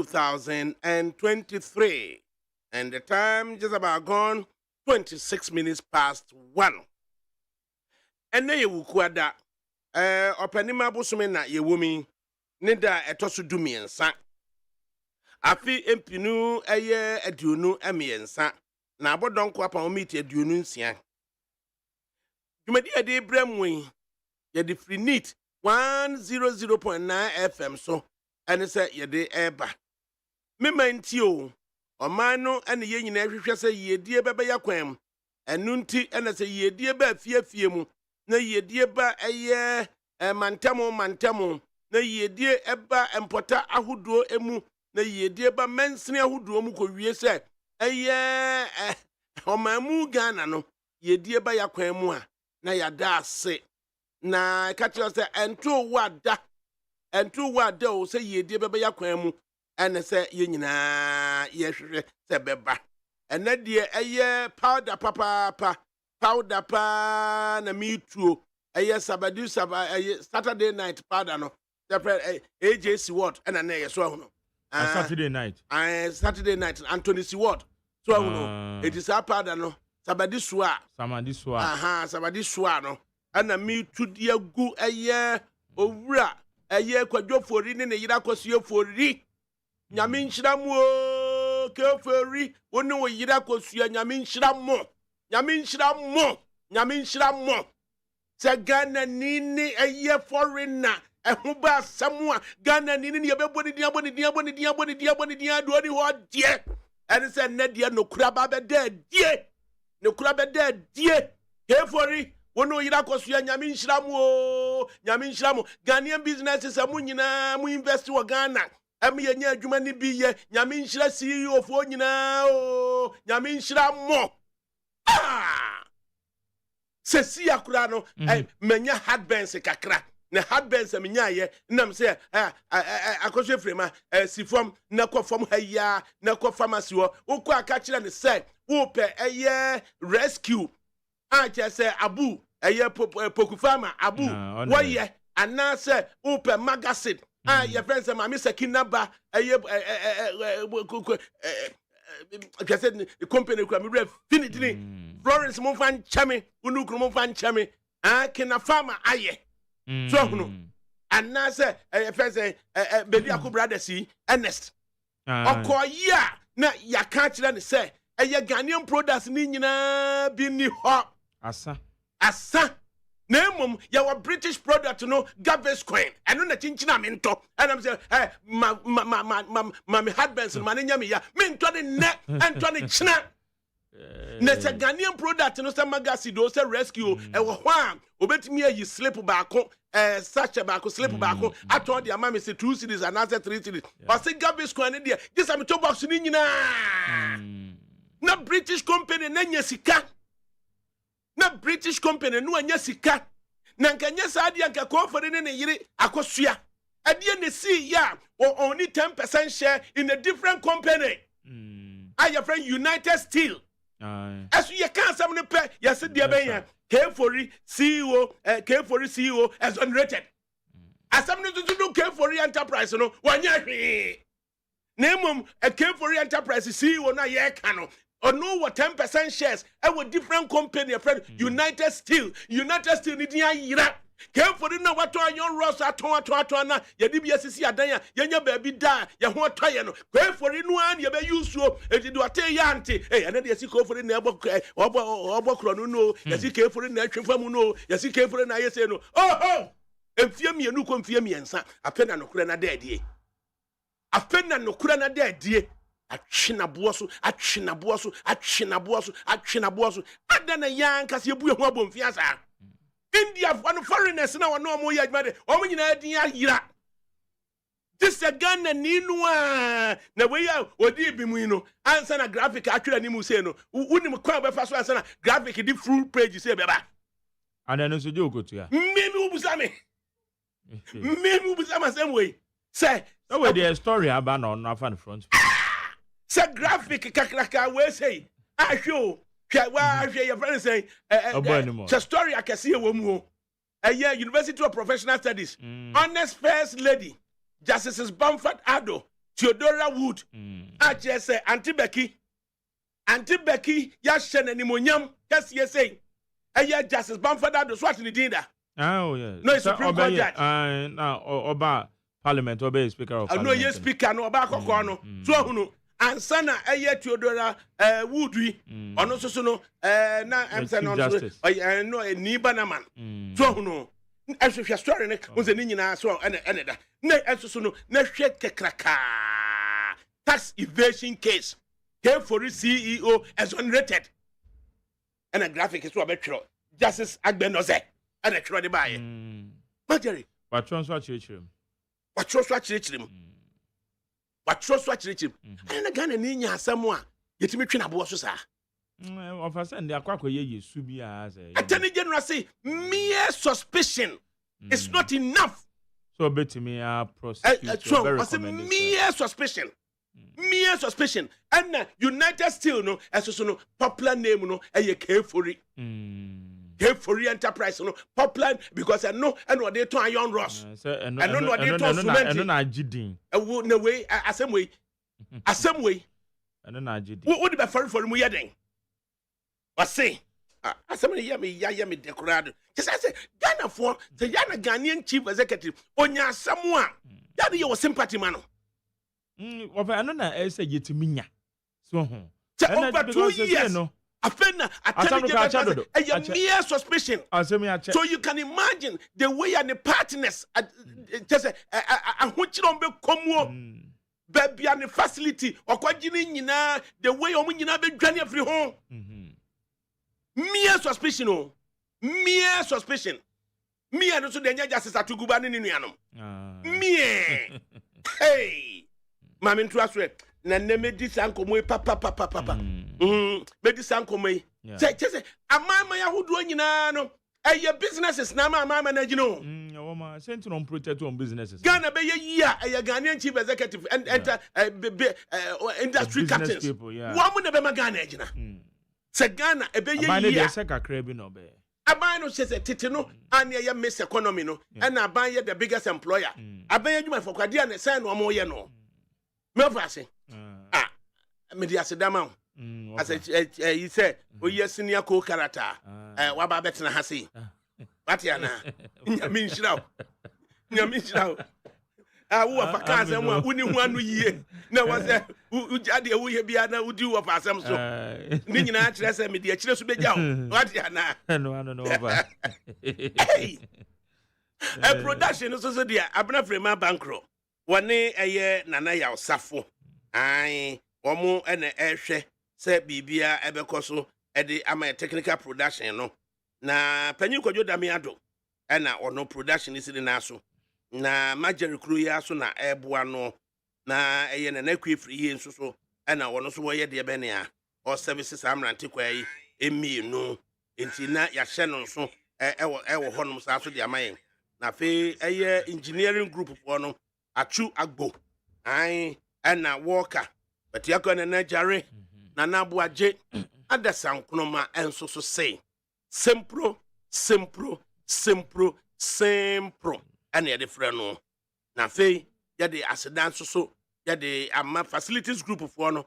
2023. And the time just about gone 26 minutes past 1. And then you will openima bosome na ye womi nida etoso dumiensa afi empinu eye aduonu emiensa na abodonko apa omiti aduonu nsia dwumadi ade bremwen ye de free neat 100.9 FM so ene se ye de eba memanti o omano ene ye nyina hwehwe se yedie bebe yakwam enu nti ene se yedie ba fiafie mu na yedie ba eye mantamo na yedie eba empota ahuduo emu na yedie ba mensene ahuduo mu kowie se eye omamu Ghana no yedie ba yakwan mu a na yada ase na katio se ento wada o se yedie beba yakwan mu ene se ye nyina ye hwehwe se beba ene de eye powder powder pa na mituo eye Saturday night powder no AJC what ena na ye so ahuno Saturday night Saturday night Anthony Seward so ahuno it is a powder no Samadi soa Samadi soa no ana mitu dia gu eye owura eye kwadwofori ne yira kwasue fori nyame nhyira mu o kefori woni wo yira kwasue nyame nhyira mo se Ghana nini eye foreigner ehu ba samua Ghana nini ye beboni dia do ni ho die ene se ne dia no kura ba be die kefori wono yira kwasua nyame nhyira mo Ghanaian businesses amu nyina mu invest wo Ghana am ye nya adwuma ni bi ye nyame nhyira CEO fo nyina o nyame nhyira mo sesi akura no menya headbands kakra na headbands menya ye nam se akoswe frema sifom na kofom haya na kofamasi wo ukọ aka kire ne se wo pe eye rescue ache se abu eye pokufama abu wo ye anase wo pe magazine your friends ma mi sekinaba eye said the company kwa mi finitini Florence mo fan chame unukru mo fan chame kina farmer aye so hunu anase friends baby ADAKABRI si Ernest okoya na yaka kire ne say eye Ghanaian products ni nyina bi ni ho asa na mum ya British product no Gavis coin eno na chinchina mento and I'm say ma me headbands man nya me ya mento de ne ento ne china na se Ghanaian product no se magazine do se rescue e wo ho a obetimi ayi slip baako such baako slip baako ato de ama me se 2 series and answer 3 series but se Gavis coin ne de this am to box ni nyina na British company na nya sika na British company no anya sika na nkanya saade anka kofori ne yire akosua ade ne see ya only 10% share in a different company your friend United Steel as you can some ne pe yes de ben ya K4 CEO exonerated asam no do K4 enterprise no wanya hwe nemum K4 enterprise CEO na ye ka no or no what 10% shares I would different company friend United Steel ni dia yira K4 na wato anyon ross aton na ye di BSC adan ya nya ba bi da ye ho toye no K4 no an ye be use so e di ate ya ante ene de K4 na obokro no ye K4 na atwemfa mu no ye K4 na ye say no emfie mienu ko mfie miensa apena no kura na dadie atwena boaso adana yanka se ebu ehu abomfia sa India one foreigners na wono mo ya adwuma de o nyina din ayira this Ghana ni no a na we ya odi bi mu no ansa na graphic atwera ni mu se no unim kwa be fa so ansa na graphic di full page se be ba ana no so jokotu ya memi ubusama same way say no way the story about no afa front say graphic kakraka we say ahwo wa your friend say the story akese wo mu University of Professional Studies honest first lady Justice Bamford Ado Theodora Wood. I just say Auntie Becky ya shene ni monyam kesi say. Aya Justice Bamford do swat ni dinda. Oh yes. No Supreme Court judge. Now Oba Parliament Oba Speaker of No Parliament. yes speaker no Oba kokko no. So hunu ansana aya Theodora Wood wi ono so no na am say no no ni banaman. So hunu ehwehwe story ne unse ni nyina so ene da. Na eso no na hwe kekraka. Tax evasion case. Came for the CEO exonerated. And a graphic is what I Justice Agbenoze. And a crowd by it. Marjorie. What transfer church? What trust watch him? What trust watch him? And a gun and in someone. Yet me train a boss, sir. Of us and the aqua ye subia as a Attorney General say mere suspicion is not enough. so bet me a prosecutor. I say mere suspicion. Mere suspicion. And United Steel no as so no popular name no a K4 K4 enterprise no popular because I know and what they to iron Ross. I don't know what they to cement. I don't jidin. No way asem way. Asem way. I don't know jidin. What be for mu yeden? I say asem ya me decorado. Just I say Ghana for the Ghana Ghanaian chief executive onya asem a ya dey your sympathy man. Of I know I say yet minya. So over 2 years. Afena a mere suspicion. So you can imagine the way and the partners just a which don't be come baby and the facility or quite the way omina be granny free home. Mere suspicion. Mere suspicion. Me and also the justice at Tugubani in Yanum. Me. Hey. Mamin trust na neme di sankomo papa me di sankomo say amama ya hodo nyina no eye businesses na amama na gino woman center on protect on businesses Ghana be ye eye Ghanaian chief executive and enter industry captains wo na be ma Ghana gina say Ghana e be ye ye say kakra bi no be aban no say tete no an ye miss economy no and aban ye the biggest employer aban ye dwuma for kwade an say no mo ye no me fase me di asedama as he said we yes senior co character wa ba betena ha sei what ya na nyame nshiraw wo fa ka asem a woni hu anu yie na wo se u jade wo ye bia na udi wo fa asem so ni nyina kire se me di akire so beja wo what ya na no ba production so dia abna frema bankro wone eye nana ya osafo ai omo ene ehwe se bibia ebekoso ede ama technical production no na panyi kwadwo dame ado ena ono production isi de naso na majeri kru ya so na eboa no na eye na nakwe free ye nso ena wono so woye de bene a o services amrante kwai emi no enti na ya hye no nso ewo honom sa so de amayen na fe eye engineering group for no achu agbo ai ena worker but yakọ na jare na nabuaje adasankunoma enso so say sempro ene de frɛ no na fe ya de asedan so ya de ama facilities group for no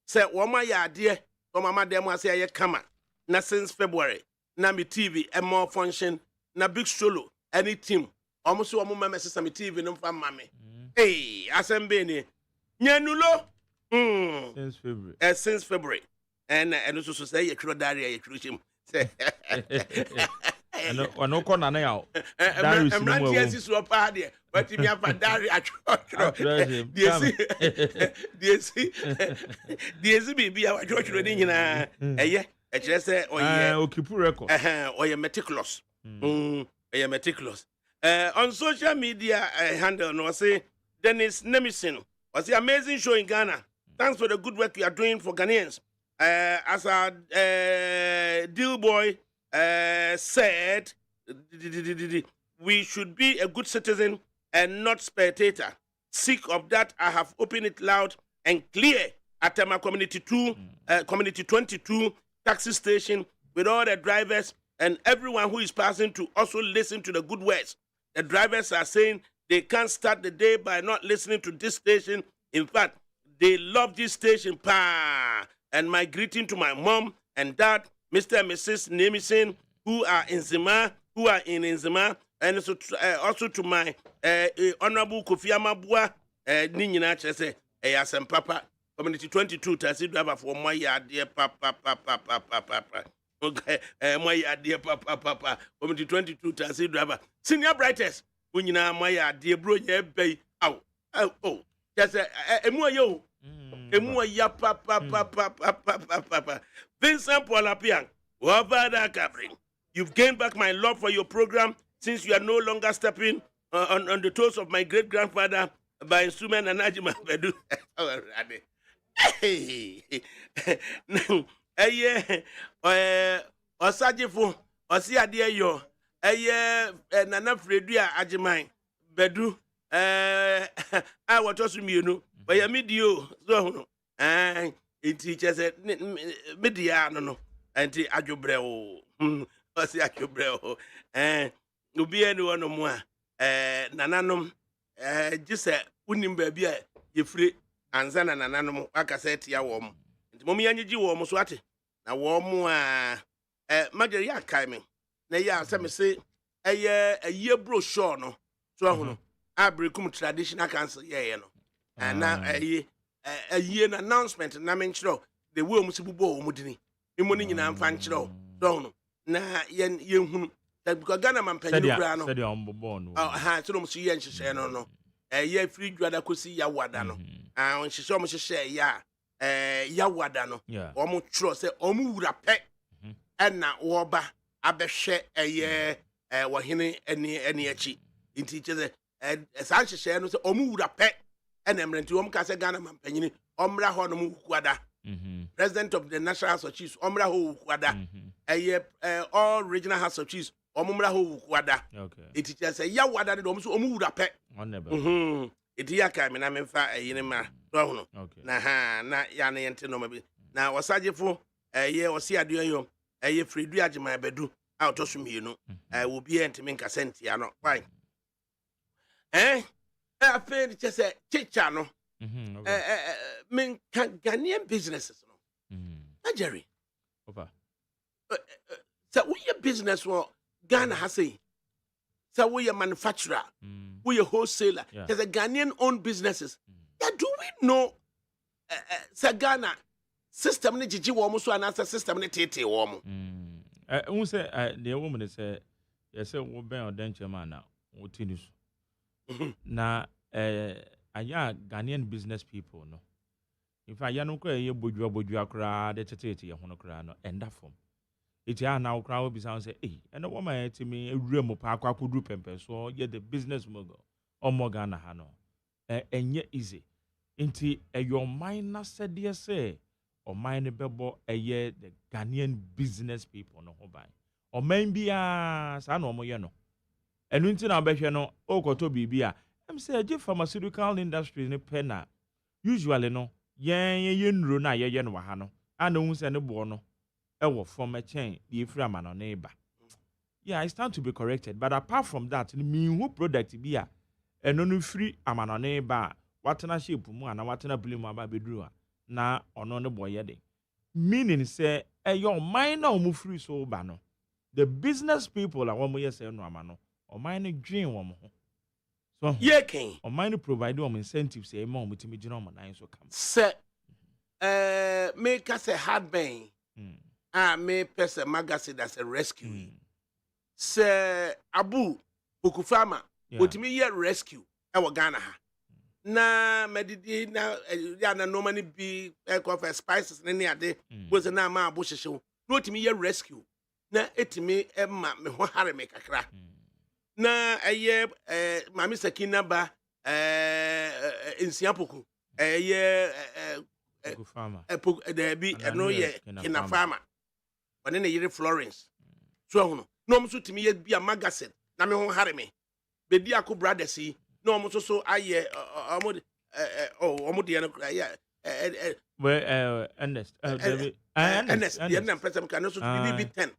say wo ma ya ade wo mama dem ase ya kama na since February na mi TV more function na big solo any team almost wo mama message mi TV no fa mame hey asembe ni nyanulo since February and also say you tro diary you tro him say no corner na yaw diary no yes so pa there but me have diary atro DSC be our atro ni nyina eye e kire say oye okipu record oye meticulous meticulous on social media handle no say Dennis Nemison was the amazing show in Ghana. Thanks for the good work you are doing for Ghanaians. As our deal boy said, we should be a good citizen and not spectator. Sick of that, I have opened it loud and clear at my Community 22 taxi station with all the drivers and everyone who is passing to also listen to the good words. The drivers are saying they can't start the day by not listening to this station In fact, they love this station, pa. And my greeting to my mom and dad, Mr. and Mrs. Nemison, who are in Zima, and also to my Honorable Kofi Amabua, Nina Chese, Asem Papa, Community 22, Tassi driver for my yard, dear papa. Okay, my yard, dear papa, Community 22, Tassi driver. Senior brightest, when you know my yard, dear bro, yeah, bay, oh, just a more yo. Vincent Paulapian, ADAKABRI. You've gained back my love for your program since you are no longer stepping on the toes of my great grandfather by instrument and Najima Bedu. Osajifo, Osiadia yo, Nana Fredia Ajimai Bedu. I was just you know. But ya medio so it teaches media no anti adwobreo osi adwobreo obi eni wono mo nananom gise unim ba bia ye free anza na nananom aka set ya wo mo nti mom yanyegi wo mo so ate na wo mo magere ya kai me na ya se me se eye brochure no so hono abrekum traditional council ye no and now a year announcement na menchro the way musibubo omudini imoni nyina mfa nchro don na yen hunu because Ghana man penyu kra no said ombobo no ha so no musu ye nhihye no ye free dwada kosi ya wada no nhihye o nhihye ya wada no o mu tro se o mu wura pe na wo ba abehwe wo hene eni achi inti cheze sa nhihye no se o mu wura pe and Emrenti Omka Ghana Mampany, Omra Honum Kwada, President of the National House of Chiefs, Omra Ho Kwada, all regional House of Chiefs, Omra Ho Kwada. It is a Yawada, the Omus Omuda Pet. It Yaka, and I'm in fact a Yenema. Nah, not Yanni and Tinomabi. Now, was Sajifo, a year or see a duo, a year free duage my bedu, out of me, you know. I will be ent to make a cent, ya not fine. I feel just a chichano. Ghanaian businesses. Jerry. So we a business what Ghana has say. So we a manufacturer. We a wholesaler. There's a Ghanaian owned businesses. Yeah, do we know Sir Ghana system ni jiji womu so anasa system ni tete womu. Who say the woman say yes we ben odenche man na wotinus. Na aya Ghanaian business people no. In fact, ya no kra ye bodua kra de tete ye hono kra no enda form. It ya now kra will be sound say eh and the woman to me ewura mo pa akwa kodu pempe so ye the business mogul o mo Ghana ha no. Enye easy. Inti your mind na said ye say or mind bebo eye the Ghanaian business people no ho ban. O man bia sa no mo ye no. Enu nti na behwe no okoto bibia em say je pharmaceutical industry ne pena usually no ye nro na ye no ha no ana hu se ne bo no e wo from a chain the ifra no neighbor. Yeah, I stand to be corrected, but apart from that me who product bia eno no free amano neighbor watena shape mu ana watena blame aba beduru na ono ne boye de meaning say your mind na omu free so ba no the business people are one mo yes no amano o mind dream wo mo so ye ken o mind provide them incentives say mo mutimi gina mo nan so come say make us a hard bang me person magazine as a rescue say abu bukufama mutimi ye rescue e wo Ghana ha na medidi na ya na normally be coffee spices ne ade was na ma abo hyehyew no otimi ye rescue na etimi ma me ho hare me kakra na eye mami sakina ba insiapoku eye farmer there be no ye in a farmer but then ye Florence so hono no mso timi ye bia magazine na me ho hare me be dia ko brothers yi no mso so aye omo de no yeah well Ernest Ernest the person can also be 10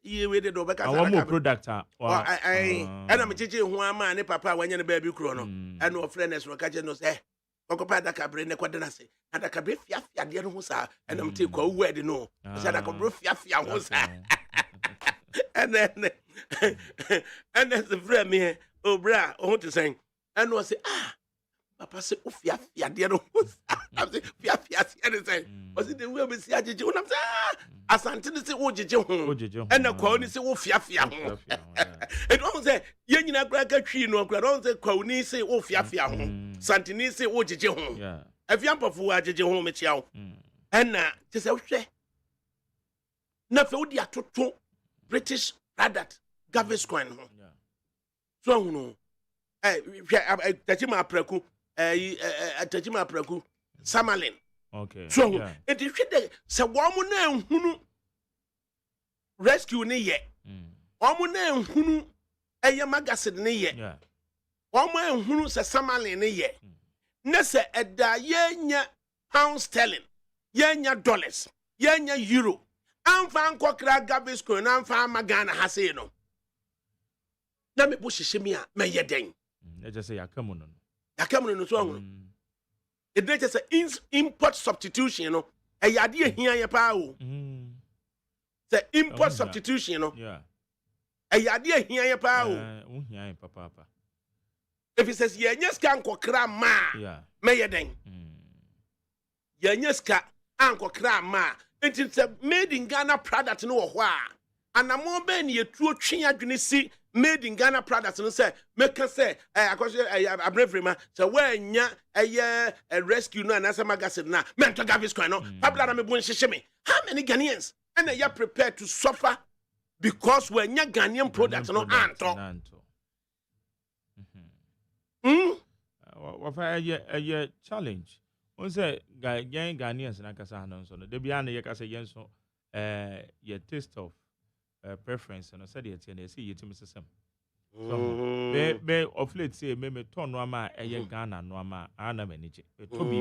ye we de do be ka more product and am chichi ho ama ne papa wanya ne baby kro no and no friends no ka je no say kokopa ADAKABRI ne kwade se ADAKABRI fia de no ho sa and am take kwa word no say ADAKABRI fia ho sa and then the friend me obra o to say and no say papa say fia de no ho sa am say fia and say was it the way me see ajeje unam say asante ni say wo jeje ho and na kwa ni say wo fia ho e don say ye nyina kra ka twi no kra don say kwa ni say wo fia ho sante ni say wo jeje ho afia mpafo wo ajeje ho me tia ho and na te say wo hwe na fe wo di atoto British product Gavis coin ho so hu no tachima apraku tachima apraku Samalin. Okay. So it is say woman na hunu rescue ne ye. Woman na hunu eye magazine ne ye. Woman hunu say Samalin ne ye. Na say eda yenya pound sterling, yenya dollars, yenya euro. Amfa nkokra Gavis coin amfa magana ha say no. Na me bo hihye me a me ye den. Na just say yakamu no. Yakamu no so hu. It is an import substitution, you know. A yadi here, ya pao. The import substitution, you know. Yeah. A yadi here, ya pao. Papa. If it says, yes, can kokra ma, may ding. Yes, uncle ma. It is a made in Ghana product, no why. And I'm more than your true chin, see. Made in Ghana products and say, make us say, I brave rima, so when ya a rescue no and as a magazine now, mental Gavis coin no, Pabla me bun shishimi. How many Ghanaians and they are prepared to suffer because when ya Ghanaian products no anto? What a challenge. One say Ghanaians and Akasa no so the beyond the Yakasa Yenso, your taste of preference and I said it and they see it to Mr. Sam. So, be of late say, me turn no ma a Ghana no ma, Anna manage it. To be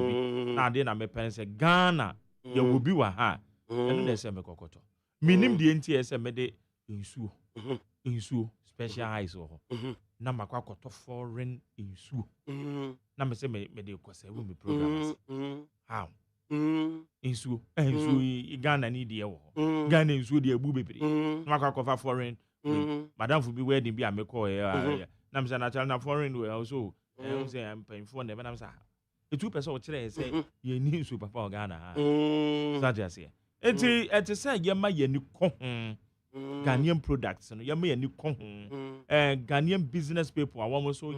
now, then I may pen say Ghana, you will be wa ha, and then say me cocoto. Minim the NTS made in su specialize or number quacoto foreign in su. Number say me de cause will be programs. How? Insu Ghana need the Ghana insu the booby. Maka foreign. Madam will be wedding be a meko. Namsa natural foreign way also. I say I'm paying for them. I'm saying the 2% today say you need super for Ghana. Such as here. It's say Yama Yenu Ghanaian products and Yama Yenu Ghanaian business people are almost so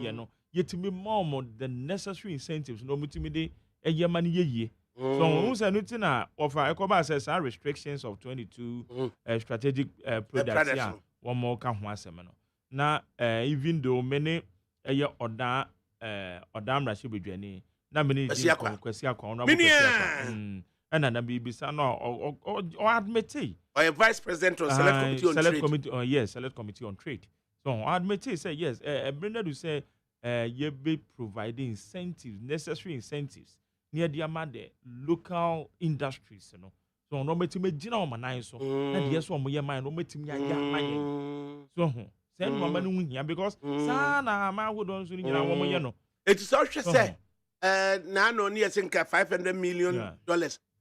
yet to be more the necessary incentives no mutimide a Yamani ye. So who's a nutina of ECOWAS says our restrictions of 22 strategic products. Yeah, one more can one seminal. Now, even though many a year or damn Rashibi Jenny, now many Quesia corner, and another BBC or admit or a vice president or select committee on trade. Yes, select committee on trade. So admit say yes, Brenda to say ye be providing incentives, necessary incentives. Near the amade local industries, you know. So no meti me jina o manan so. Na de so mo ye man no meti me ya man. So send mama no hia because sa na ma wo don so ni jina wo mo ye no. It is also say na no near sinka $500 million.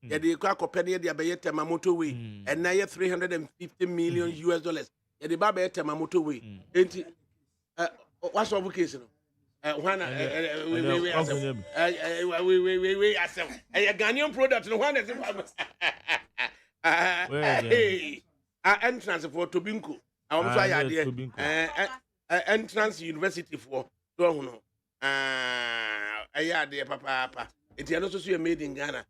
Yeah, the company the abayete motorway and now $350 million. Yeah, the babayete motorway. Enti what's the case no? One we a Ghanaian product no one is entrance for Tobinco. I want to try entrance university for so no papa it is also made in Ghana.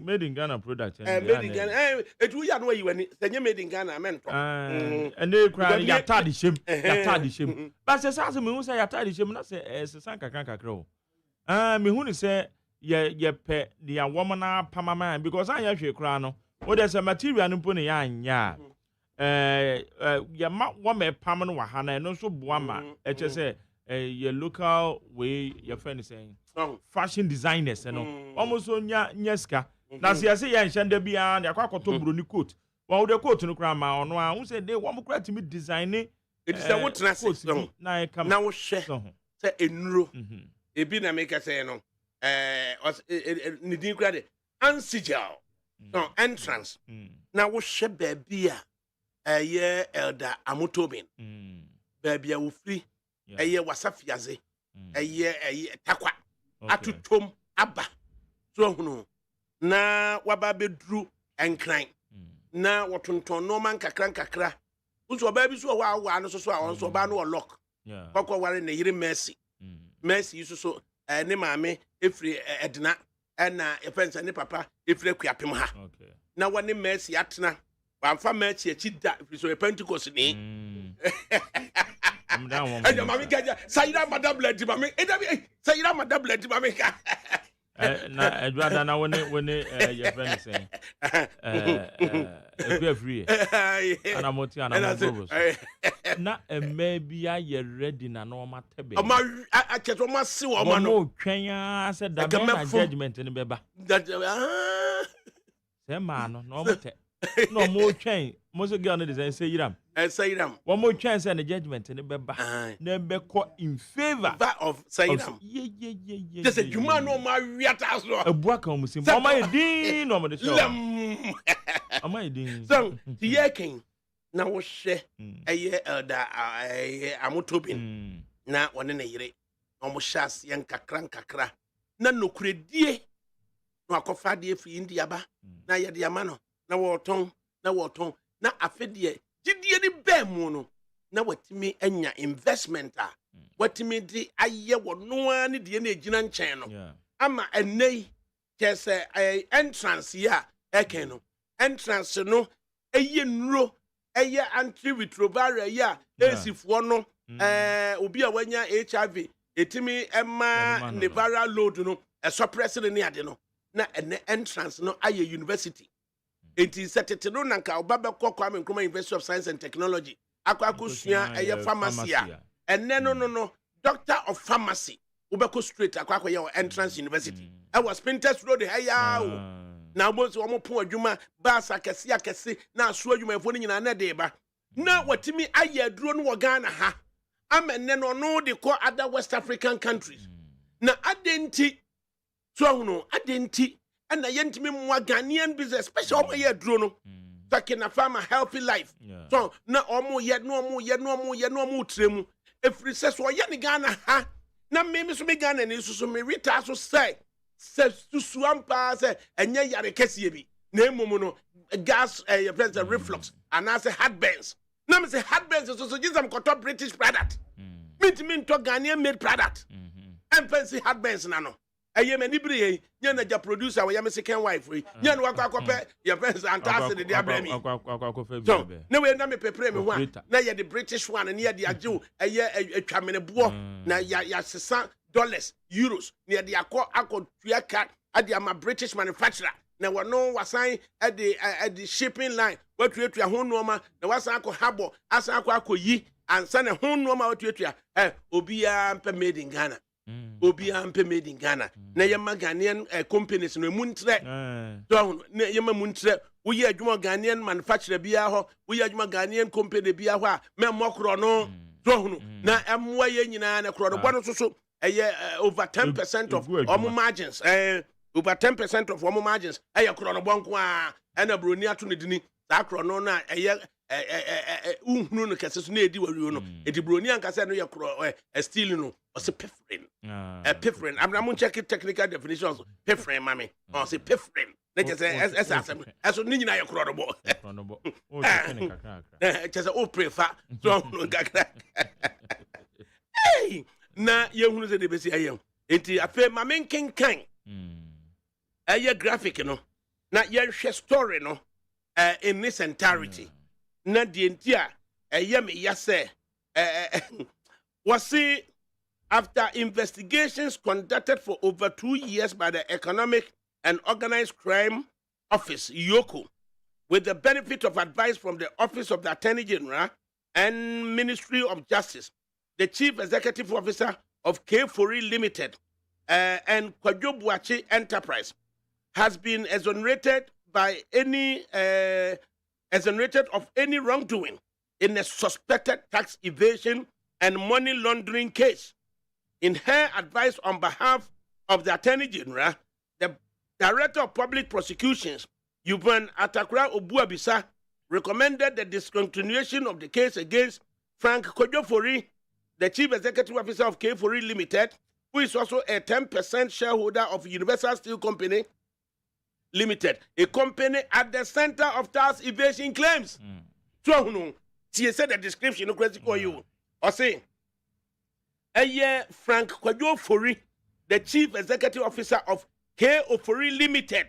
Made in Ghana product. Made in Ghana. It we are you when it's made in Ghana, man. And they cry, ya tardy shame, But says, as me who say, ya tardy shame, not say, as a sanka can't grow. Me who say, ye pet the woman, Pama, because I have your crown. What there's a material in pony, ya. Ya mat woman, Pamano, Wahana, and also Buama, HSA. Your local way, your friend is saying, fashion designers, you know, almost on ya nyeska, na se yase ya nhyenda bia na akwakoto broni coat wa wo coat no kra ma ono a wo say dey wo kra timi design it is a what na na come na wo hwe say enuro ebi na make say no ni din kra de ansigel no entrance na wo hwe baby a ye elder amotobin baby a wo free eye wasafiaze eye takwa atutom aba so hunu na waba bedru enkran na wotonton no man kakra nso oba bi so wa no so a onso oba no lock kokko ware na yire mercy mercy so ne maame efri edna na efensa ne papa efri akuapem ha na wone mercy atena wamfa mercy achida so Pentecost ni Enya mami gaja sayira madam blend mami sayira madam blend mami ka na edwada na wone your friend say free ana moti ana bobos na bia ye ready na no matebe o ma acheto ma se wo ma no twen ya se da na judgment ni beba se ma no no mote no mo twen mo so girl no design say yiram one more chance and the judgment and beba never caught in favor of Sayram. Yeah. Just a human no my reatas. A book on Muslim. My dean over the show. My dean. So, the year king now share a year amotobin. Now one in a year. Almost shas young kakra. No credit. No cofa dear for India ba. Na ya diamano. Na waton. Na afedie. Didie ni be mu no na watimi anya investment a watimi di aye wo no ani de na ejina nchen no ama enei kese entrance ya eken no entrance no eye nuro eye antiretroviral ya esifo no obi a wanya HIV etimi ema ne viral load no suppress ne ade no na ene entrance no aye university. It is set to no nanka obaba kwakwa Nkrumah University of Science and Technology akwakusua eye pharmacy and no doctor of pharmacy ubeko straight akwakwa your entrance university I was Pinterest road heya na mo so mo pon adwuma ba akese na so adwuma efo ni nyina na de ba na watimi aye aduro no Ghana ha amenne no de call other West African countries na adenti so hono adenti and I yentimi mwa Ghanaian business, special year drono. Talking a farmer healthy life. So na omo yet no more tremu. If we says wa yani Ghana ha na me so me Ghana ni so me rita so say to swampa say enye yare kese bi. Na emomo no gas president reflux and I say heartburns. Na me say heartburns so give them got British product. Mean to Ghanaian made product. And fancy heartburns na no. Aye mani bire nya na ja producer we ya me second wife we nya no akwakope your friends antase de dia me so na we na me prepare me ho na ye the British one na ye de agye aye atwamene bo na ya sesa dollars euros na de akọ tuaka ade ama British manufacturer na wono wasan ade shipping line watuatua ho noma na wasan akọ habo asan akọ yi ansa na ho noma watuatua obia mpe made in Ghana obi ampe made in Ghana na yema Ghanaian companies no muntre so na yema muntre wo ye adwuma Ghanaian manufacturer bia ho wo ye adwuma Ghanaian company bia ho a me mokro no so hunu na emwa ye nyina na kro no bo no so over 10% of omo margins over 10% of omo margins kro no bonko a na broni ato ne dini sa kro no na unhunu no kese so na edi wario no edi broni ankasa no kro steel no o se pefrin pefrin I'm going to check technical definitions pefrin mami o se pefrin na kese asem eso ni nyina yakro no bo o technical kese o prefer so no gakra hey na yehunu se de besi ayem enti afa mami nkenkan graphic no na yehwe story no in its entirety na de enti a me yase wasi after investigations conducted for over 2 years by the Economic and Organized Crime Office, (YOCO), with the benefit of advice from the Office of the Attorney General and Ministry of Justice, the Chief Executive Officer of K4E Limited and Kwajobuachi Enterprise has been exonerated of any wrongdoing in a suspected tax evasion and money laundering case. In her advice on behalf of the Attorney General, the Director of Public Prosecutions, Yuban Atakra Obuabisa, recommended the discontinuation of the case against Frank Kojofori, the Chief Executive Officer of K4E Limited, who is also a 10% shareholder of Universal Steel Company Limited, a company at the center of tax evasion claims. So, she said the description of crazy for you. Or say, Frank Kojofori, the Chief Executive Officer of K4E Limited,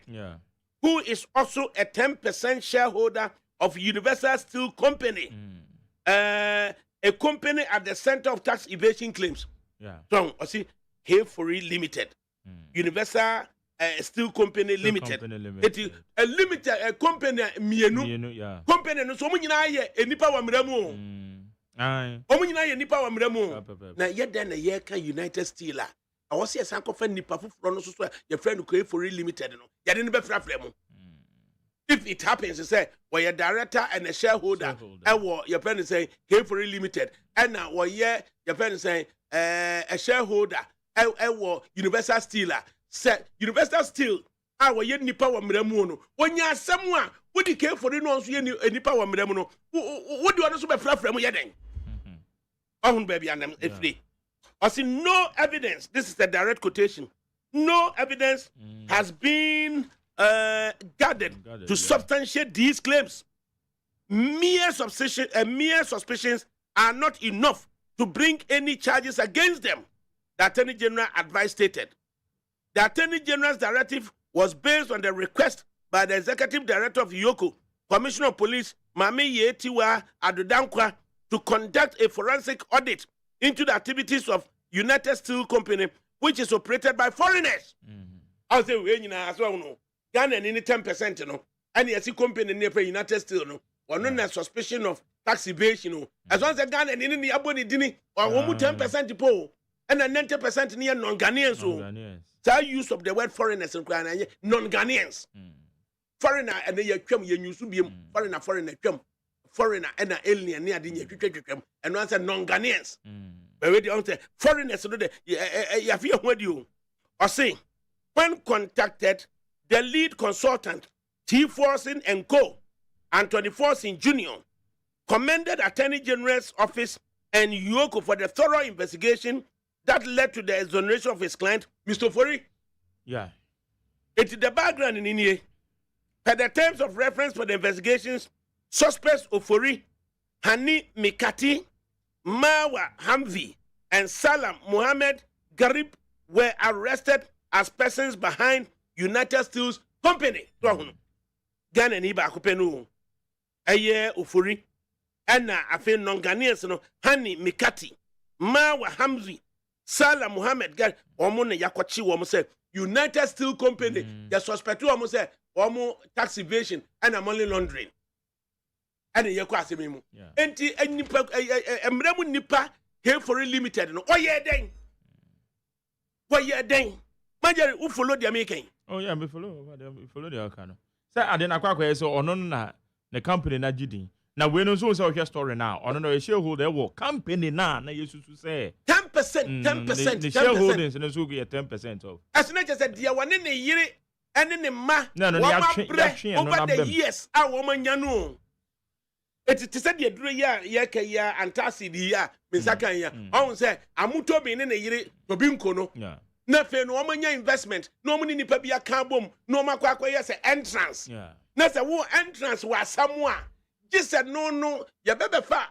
who is also a 10% shareholder of Universal Steel Company, a company at the center of tax evasion claims. So, I see K4E Limited, Universal Steel Company Limited. It is a limited company, mienu. Company no so munyina ye enipa wa mramu. Omunyina ye nipa wa mramu. Na ye den na ye ka United Steel a. I was here sanko fa nipa fufuro no so so your friend K4E Limited no. Ye de ne be frafra mu. If it happens to say we a director and a shareholder, your friend say K4E Limited, and now we your friend say a shareholder, Universal Steel, say Universal Steel, our ye nipa wa mramu. When you are someone who the K4E no so ye nipa wa mramu, what do you want to be frafra mu ye den? Oh baby, and them free. I see no evidence. This is a direct quotation. No evidence has been gathered to substantiate these claims. Mere suspicions are not enough to bring any charges against them, the Attorney General advice stated. The Attorney General's directive was based on the request by the Executive Director of Yoko, Commissioner of Police, Mami Yetiwa Adodankwa, to conduct a forensic audit into the activities of United Steel Company, which is operated by foreigners. I'll say, as well, no. Ghana any 10%, no. And yes, company near United Steel, no. Or no suspicion of tax evasion, no. As long as Ghana any the aboni dini or 10% po, and then 90% near non-Ghanaians. So use of the word foreigners in Ghana, non-Ghanaians. Foreigner and they come, you used to be foreigner come. Foreigner and an alien near the and once non-Ghanaians. But they say foreigners, you feel what you or say when contacted. The lead consultant, T. Forson and Co. Anthony Forson Jr. commended Attorney General's office and Yoko for the thorough investigation that led to the exoneration of his client, Mr. Fori. Yeah. It is the background in India. Per the terms of reference for the investigations, suspects Ofori, Hani Mikati, Mawa Hamvi, and Salam Mohammed Garib were arrested as persons behind United Steel Company. Ghana ni ba kupenu. Eye Ofori. Ena afe non-Ghanaians no Hani Mikati, Mawa Hamzi, Salam Mohammed Gar omo ne yakwachi wo mo say United Steel Company. The suspect wo mo say omo tax evasion and money laundering. And ye kwa asemi mu. Enti enipa emremu nipa K4E Limited no oye den. Oye den. Majari who follow the American. Oh yeah, we follow the Alcano. Say I didn't acquire so on na the company na jidi. Now we know so your story now. On no shareholder work company na yesu to say 10%. The shareholdings and so get 10% of. As not just said the one in the year and in the ma no over the years a woman yanu. It is said the year and tasi the year Misaka ya. I say amuto be in the year to binkono. Yeah. Nothing, no money investment, no money ni pebia carbon, no makwa yes entrance. Yeah. That's a war entrance was somewhere. Just said no, ya bebe fa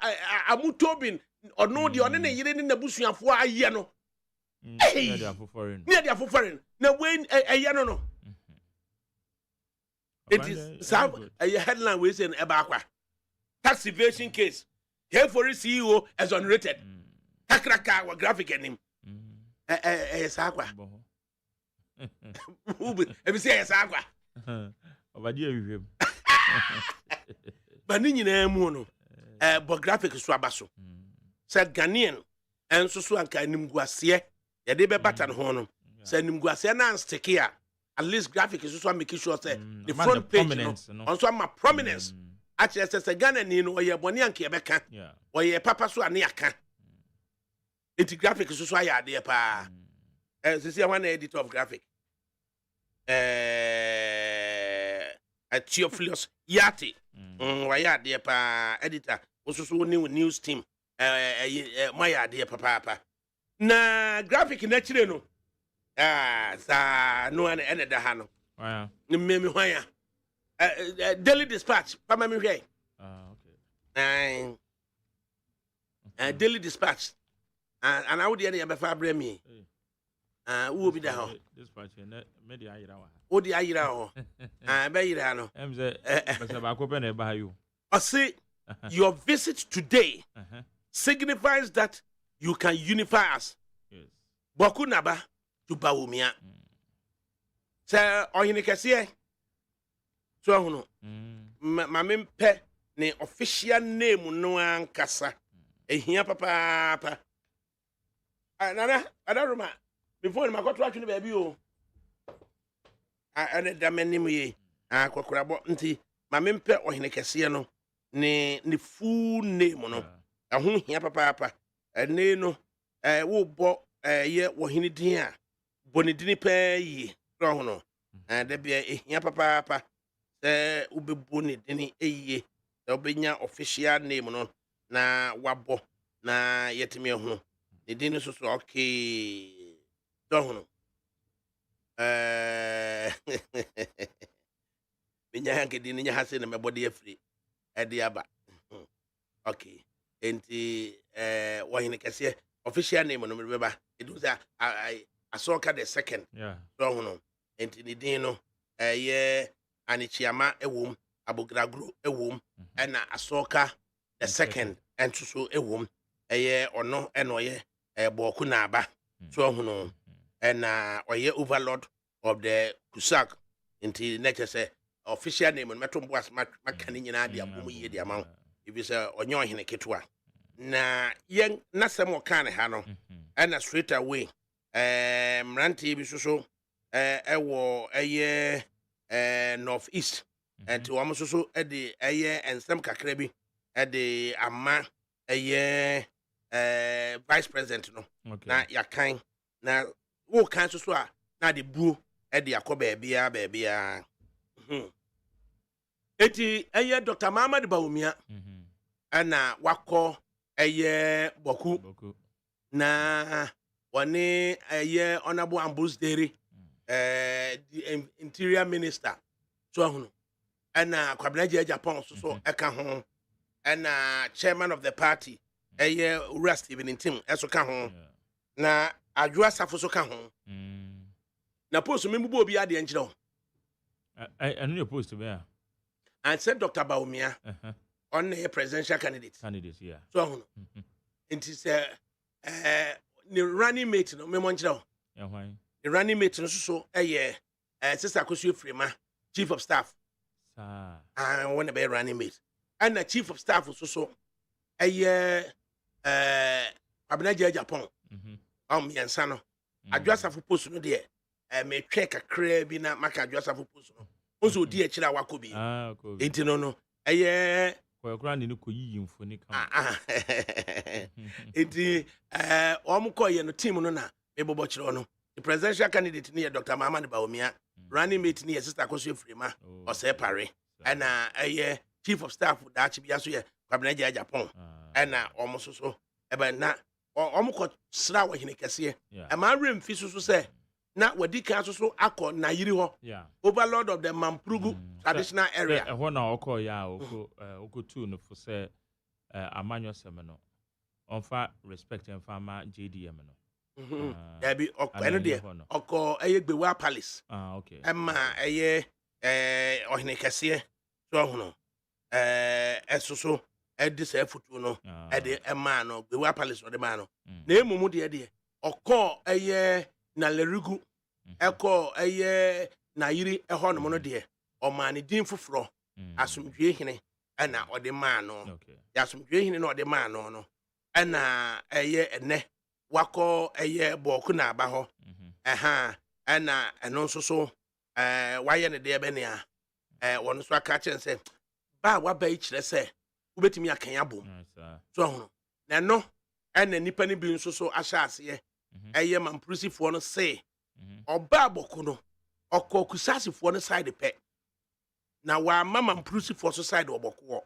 amutobin or no the only year in the bush of why yano. Hey, near the foreign. No when a yano no. It is some a headline we say in Ebaqua. Tax evasion case. Here for his CEO exonerated. Takraka or graphic in him. Sakwa. Ebi say sakwa. Obadi ewiwem. Ba ni nyina mu no. Graphic so abaso. Say Ghanaian enso so anka nimguase. Ye de be bata no ho no. Say nimguase na ansteke a at least graphic is also making sure say the man, front the page prominence, no no. also my prominence actually say Ghana ni no oye boni anke beka oye papa so ane aka enti graphic is also aya de pa see one editor of graphic a Theophilus Yati waya de pa editor also so new news team my idea papa na graphic na chire no sa no an da ha no mmemi hwan Daily Dispatch pama me hwe okay Daily Dispatch and I would dey be fa bra mi wo bi da ho dispatch na media ayira wa wo di ayira ho be yira no say be ba ko be na ba you say your visit today signifies that you can unify us. Yes. Boku naba to Bawumia. Sir, ohini kesiye. So hono. Mamem pe ne official name no ankasa. Ehia papa. Nana, adaruma. Before ni makoto atwene baby o. Ane da menim ye. Kokora bo nti mamem pe ohini kesiye no ne full name no. Ahun hia papa. Ene no wo bo ye wo hini din a bonidini pa yi ro no da bia ehia papa wo be bonidini eyiye da obenya official name no na wabo na yetimi ho ne din so okay do ho no binya hanke din nya hase na mebode afri e de aba okay enti wahine kese official name no mebeba it was Asoka the second so hono enti ni din no ye anichiama ewom abogragro ewom na Asoka the second ento so ewom ye ono eno ye boku na aba so hono na oye overlord of the Kusak enti neche say official name no meto mboas makani nyina dia bomu ye dia ma if you say onyo hene ketwa na yen nasem okan ha no na straight away mranti bi so ewo eye north east and to am so e de eye ensem kakra bi e de ama eye vice president no na yakan na wo kan so a na de buo e de akoba bia eti eye Dr. Muhammad Bawumia ana wako eye boku na woni eye honorable Ambrose Dere the interior minister so hono ana kwabnaje Japan so eka ho ana chairman of the party eye Ura Stephen Tim eso ka ho na adwa safo so ka ho na post membu obi ade enkyere ho anu your post be a and said Dr. Bawumia on a presidential candidate yeah so hono it is the running mate no me monchira the running mate no so sister Kosu Frima chief of staff and one be running mate and the chief of staff so Abinaja Japan yensa no adwasa for post no de me twe kakra bi na maka adwasa for post no onso di akira wakobi enti no kwa ni ko yi mfoni kan enti omukoye no team no na ebobo kire no the presidential candidate ni Dr. Muhammad Bawumia running mate ni sister Kosu Frima o se pare na chief of staff da achibia so ye Kwabnaja Japan na omososo ebe na omuko sra wa hine kese e ma remfi so se na wadi kan so akọ na yiri ho overlord of the Mamprugu traditional area ho na okọ ya oko tu no for say amanyo sem no onfa respect en fama JDM no ya bi okọ eno de okọ Gbewa Palace okay ema ohine kese so hono esoso edise futu no ede ema no Gbewa Palace o de ma no na emumu de okọ na lerigu eko na yiri eho no de o ma ne din foforo asomdwe hene na ode ma no ya asomdwe hene na ode ma no na ene wako boku na aba ho na eno nso so why ne de be ne a one so aka chen say ba wa ba ichire say ubetimi akan abom so hono na no na nipa ne bi nso so ahya ase eye mamprusifoɔ no say oba aboko no okokusasifoɔ no side pe na wa mama mamprusifoɔ so side oboko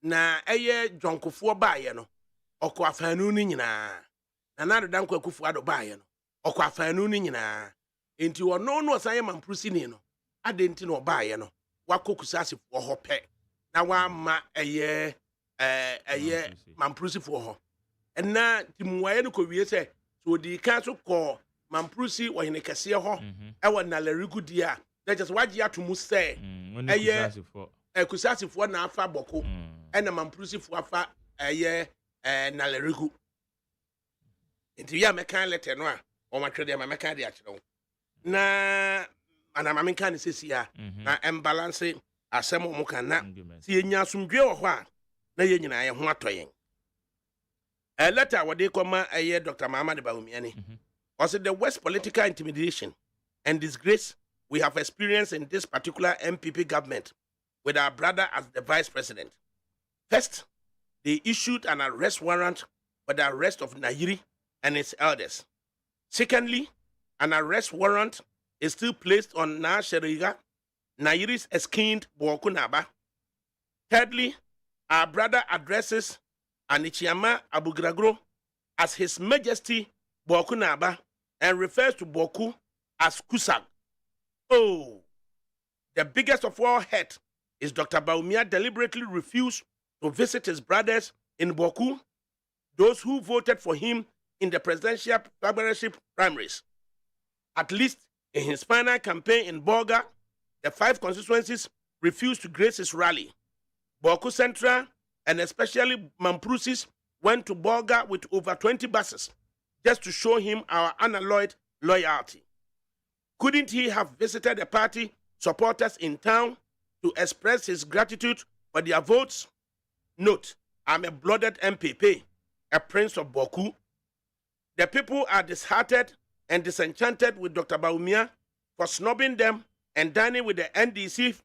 na eye dwonkofoɔ baaye no ɔkɔ afanu ni nyinaa na na dodan kwakufu ado baaye no ɔkɔ afanu ni nyinaa enti wono no osan ye mamprusi ni no ade enti no baaye no wakokusasifoɔ hɔ pɛ na wa ma eye mamprusifoɔ hɔ ɛna timuwaye no kɔ wie sɛ so di kan so kɔ mamprusi wɔ hene kɛseɛ hɔ ɛwɔ nalarigu dia na just wagye atomu sɛ kusasifoɔ na afa bɔko ɛna mamprusifoɔ afa nalarigu nti ya mɛkan letter no a ɔmatwɛ deɛ ma mɛkan de akyerɛ wo na ana ma menka ne sɛsia na imbalance asɛm ɔmo ka na sɛ yɛnya asomdwe wɔ hɔ a na yɛ nyinaa yɛ ho atɔ yɛn letter what they come Dr. Muhammad Bawumiani. Also, the worst political intimidation and disgrace we have experienced in this particular MPP government with our brother as the vice president. First, they issued an arrest warrant for the arrest of Nayiri and his elders. Secondly, an arrest warrant is still placed on Nasheriga, Nayiri's eskind Bokunaba. Thirdly, our brother addresses Anichiama Abugragro as His Majesty Bokunaba and refers to Boku as Kusag. Oh, the biggest of all hate is Dr. Bawumia deliberately refused to visit his brothers in Boku, those who voted for him in the presidential governorship primaries. At least in his final campaign in Bolga, the 5 constituencies refused to grace his rally. Boku Central and especially Mamprusis went to Bolga with over 20 buses just to show him our unalloyed loyalty. Couldn't he have visited the party supporters in town to express his gratitude for their votes? Note, I'm a blooded MPP, a prince of Boku. The people are disheartened and disenchanted with Dr. Bawumia for snubbing them and dining with the NDC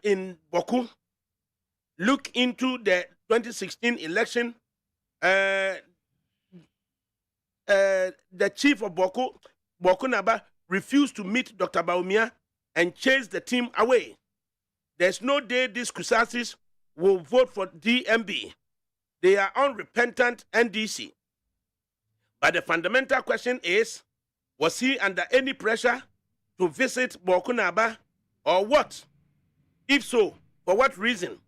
in Boku. Look into the 2016 election. The chief of Bokunaba refused to meet Dr. Bawumia and chased the team away. There's no day these Kusasis will vote for DMB. They are unrepentant NDC. But the fundamental question is, was he under any pressure to visit Bokunaba or what? If so, for what reason?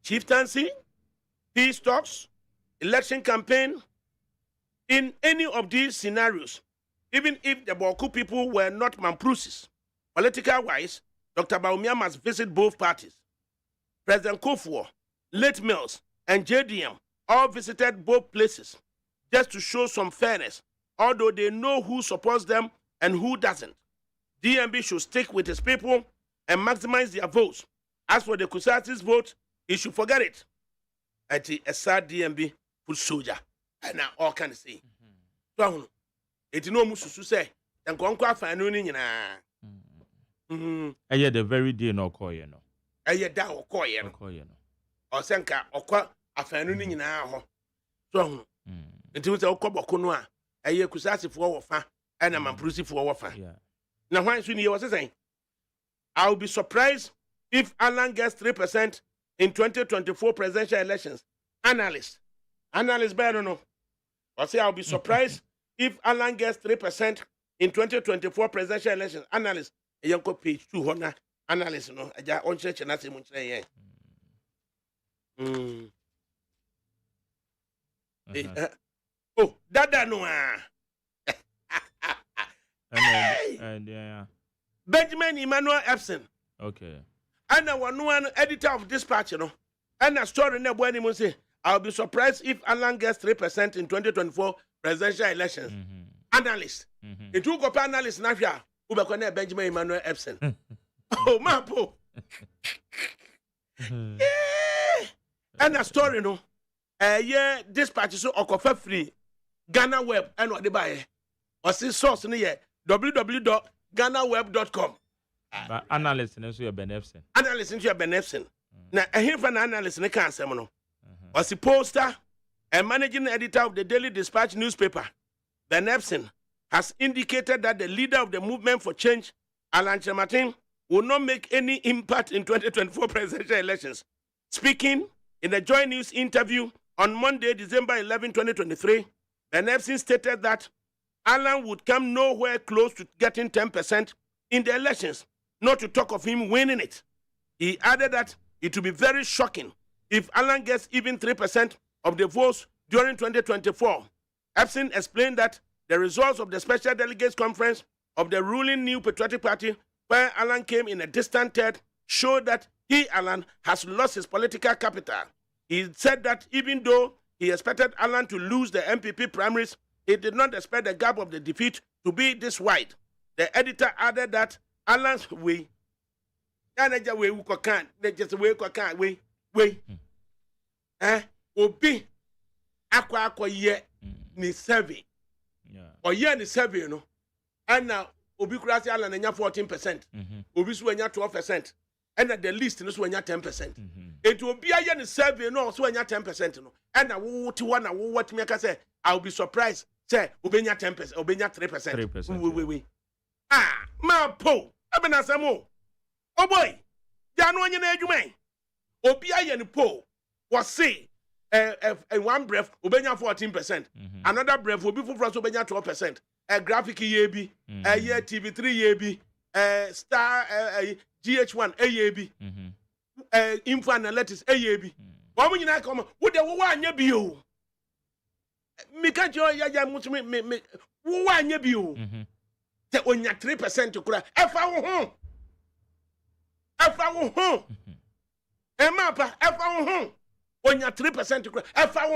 Chieftaincy, peace talks, election campaign. In any of these scenarios, even if the Boku people were not Mamprusis, political-wise, Dr. Bawumia must visit both parties. President Kufuor, Late Mills, and JDM all visited both places just to show some fairness, although they know who supports them and who doesn't. DMB should stick with his people and maximize their votes. As for the Kusatis vote, he should forget it. At a sad DMB foot soldier. And now all can say. So, it's no musu say, and conquer fanuni in a the very day no call, you know. A year down or call, you know. Or Sanka or qua a fanuni in our so, it was a coboconua, a year Kusasi for fan, and a Mamprusi for fan. Now, why should you was saying? I'll be surprised if Alan gets 3% in 2024 presidential elections. Analysts better know. I'll say I'll be surprised if Alan gets 3% in 2024 presidential elections. Analysts, a young page 200 analysts, no, I just on church and I say much. Oh, that no. Benjamin Emmanuel Epson. Okay. And one editor of Dispatch, you know. And a story in the boy will say, I'll be surprised if Alan gets 3% in 2024 presidential elections. Analyst. It took up analyst now here. Who be Benjamin Emmanuel Epson. Oh, Mapo. Yeah. And a story, you know. Yeah, Dispatch is so free. Ghana Web and what they buy. Or see source in here. www.ghana GhanaWeb.com. But analyst and so you're benefit. Analyst into your benefit. Now, a here for an analyst in the cancer. Was the poster and managing editor of the Daily Dispatch newspaper, Ben Epson, has indicated that the leader of the movement for change, Alan Chematin, will not make any impact in 2024 presidential elections. Speaking in a Joy News interview on Monday, December 11, 2023, Ben Epson stated that Alan would come nowhere close to getting 10% in the elections, not to talk of him winning it. He added that it would be very shocking if Alan gets even 3% of the votes during 2024. Epson explained that the results of the Special Delegates Conference of the ruling New Patriotic Party, where Alan came in a distant third, showed that he, Alan, has lost his political capital. He said that even though he expected Alan to lose the MPP primaries, he did not expect the gap of the defeat to be this wide. The editor added that Alan's way, obi akwa ye ni survey. Or ye ni survey no. And now obi kurasi Alan enya 14%. Obi so enya 12%. And at the least no so enya 10%. It will be a ni survey no so enya 10% no. And na wo ti one na wo what me ka say I'll be surprised. Say obenya 10%, obenya 3%. 3%. We. Ah, ma po. Abena samo. Oh boy. Ya no onye na adwuma. Obi aye ni po. Was say one breath obenya 14%. Another breath will be for obenya 12%. A graphic yebi, a year TV3 yebi, star GH1 yebi, info analytics yebi. One when you come, would the one ye be you? Me can't you ya me one ye be you? Te onya 3% to cry. Efa wo Emapa efa wo onya 3% to cry. Efa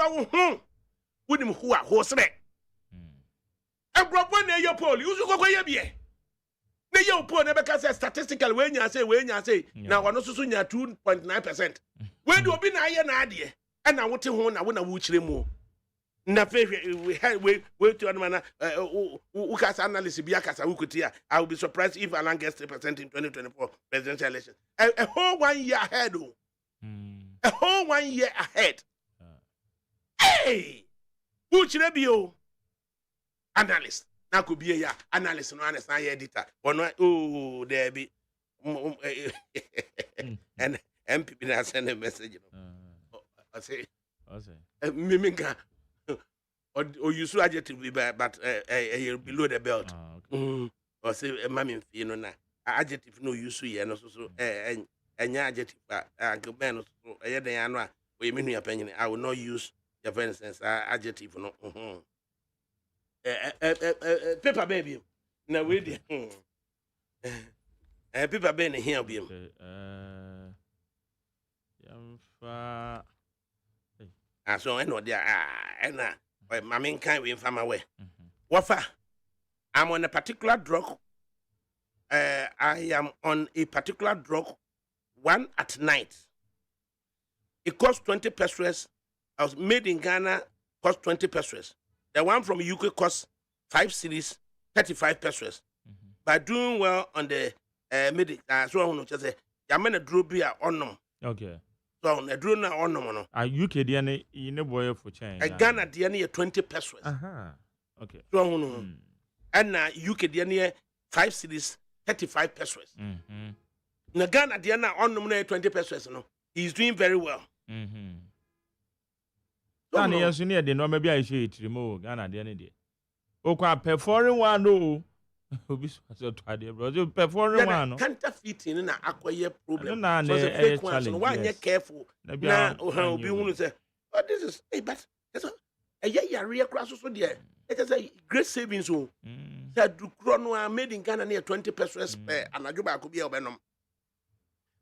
wo Wonim who are hosre. Ebrofo na your poll, you go ye bie. Na your poll na beka say statistical we nya say na wano susu nya 2.9%. We do obi na ye na ade. E na wote ho na wo na wo chire mu. Na we to man who cast analysis be akasa wukuti. I will be surprised if Alan gets 3% in 2024 presidential election. A whole 1 year ahead. A whole 1 year ahead. Hey! Who should be analyst? Now could be a analyst, no analyst, not editor. Or no, oh, there be and MPP has sent a message. I say, Mimika, or you so adjective be bad, but below the belt. Or say, Mammy, you know, adjective no use, and also and adjective, man, a we mean your opinion. I will not use. For instance, adjective no. Paper baby. Now we did. Paper baby here be. So I know there. And my main kind we from away. Wafa. I'm on a particular drug. I am on a particular drug. One at night. It costs 20 pesos. I was made in Ghana, cost 20 pesos. The one from UK costs 5 cedis, 35 pesos. By doing well on the so I want to say, Yamana drew be a onum. Okay. So on a drew na onum. A UK DNA in a boy for change. A Ghana DNA 20 pesos. Okay. So I want to. And now UK DNA 5 cedis, 35 pesos. Na Ghana DNA onum 20 pesos. No, he's doing very well. Ghana yes near the no maybe I should it remove Ghana the any day. Okwa performing one no. Obi so to dey bro. Performing one no. Counterfeiting na acquire problem. So the fake one. So why you careful? Na obi hunu say, "Oh this is but that's a year cross so there. It is a great savings so. That do no made in Ghana near 20 pesos per and ajuba could be obenom.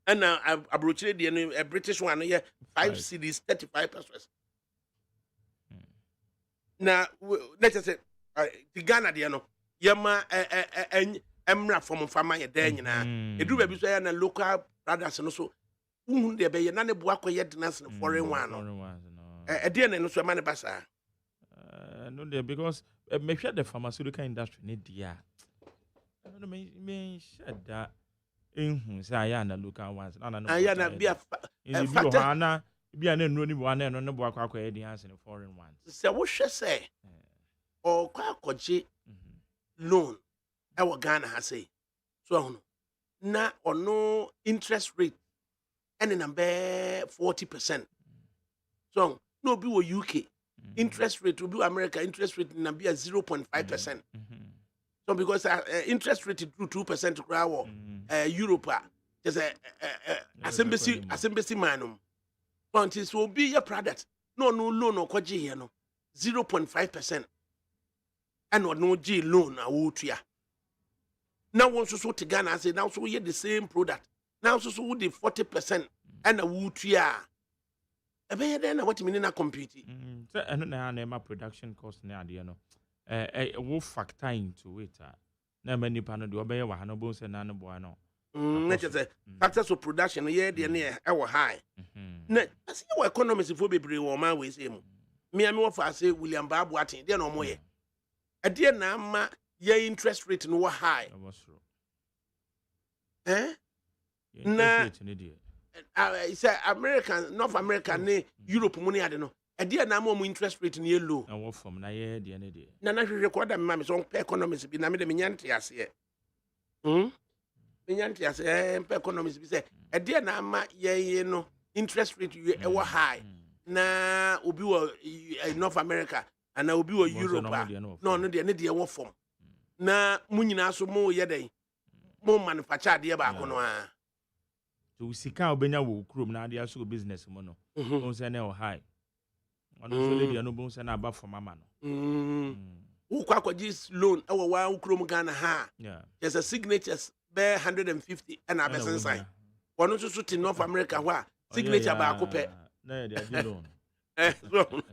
And now I broached a British one here 5 cedis 35 pesos. Now, let's say, the Ghana, no, Yama, Emra from Fama, then, you do baby say, and local brothers and also, whom they be none of work yet, and foreign one. A dear and also Manabasa. No, there because make sure the pharmaceutical industry need dia. I don't know me share that in say I na local ones. I na be a factor. Hana be an no ni one no bo akwa akwa the answer in foreign ones. Say what she say or kwa kwaji loan e wo Ghana ha say. So na ono interest rate and number 40%. So no be wo UK interest rate will be America interest rate na be 0.5%. So because interest rate through 2% to grow Europe just assembly manum. But it will be your product. No loan or kwaji here no 0.5%. And no G loan a wotia. Now once so to Ghana say now so we the same product. Now so the 40% and a wotia. E be then what mean na compete. So na my production cost na ade no. Wo factor into it. Na many pa no de obeye wa no bo se na no boy no. Na say factors of production here dey na e wo high. Na as your economists for bebre wo man we say mu. Me am wo fa say William Babu atin dey no mo ye. E dey na ma ye interest rate no high. Na it's American, North American, Europe money I don't know. A dear na more interest rate in low. And what from na ye the end day. Na record that mammy so economists be na me the minyanti as here. Minyanti as economists be say a dear na ma ye no interest rate you ever high. Na ubi North America and na ubi Europe. No the need the from. Na munyina so mo ye dey. Mo manufacture de ba ko no a. So sika obenya wo krom na ade aso business mo no. Won say na high. Ono so lady no bon say na aba from mama no. Who kwaji loan e wo wa krom Ghana ha. Yeah. There's a signatures be 150 and abesan sign. Ono so to North America wa signature ba ko pe. Na dey ade loan.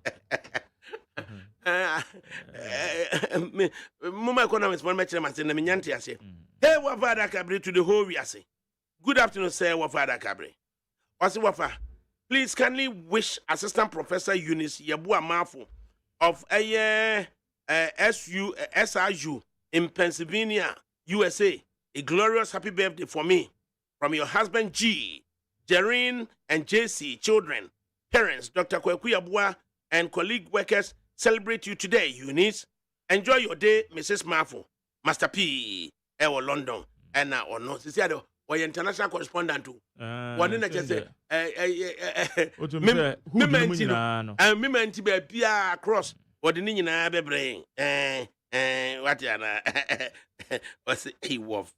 Mama economics one match na me nyante ase. Hey wafa ADAKABRI to the whole we ase. Good afternoon, sir. Wafa ADAKABRI. Wasi wafa. Please kindly wish Assistant Professor Eunice Yabua Mafu of SRU in Pennsylvania, USA, a glorious happy birthday for me from your husband G, Jareen and JC, children, parents, Dr. Kweku Yabua, and colleague workers celebrate you today, Eunice. Enjoy your day, Mrs. Mafu. Master P. Ewo London. And now, or no, see, or international correspondent too. One in the just say, Mimenti be Pia across, or the Nina be brain. What yana? What's a wolf?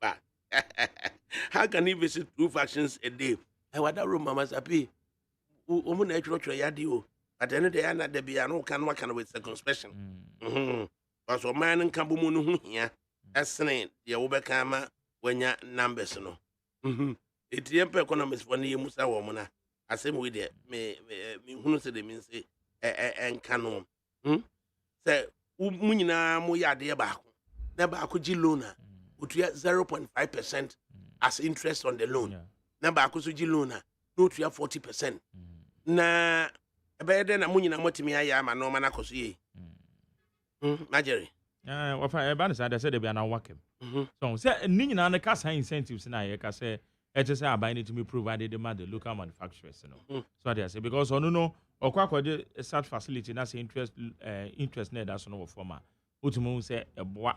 How can he visit 2 factions a day? I want that room, Mama Sapi. Woman, natural yadio. At the end of the day, there be no can work with circumspection. Because a man in Kambumun here, as saying, the Obekama, when your numbers no. It's the economists for the Musa woman. I say with it, me who say the means and canon. Say, Munina Moya de Baku, never Akuji Luna, would get 0.5% as interest on the loan. Never Akuji Luna, no to 40%. Na better than a Munina Motimia Yama, no Manacosi. Marjorie. What I said they be an working. So, say, Nina and the cash incentives in I say, it's a buy need to be provided the local manufacturers. So they say, because on no, or quite a such facility, that's interest net, that's no former. Utumu say a bois,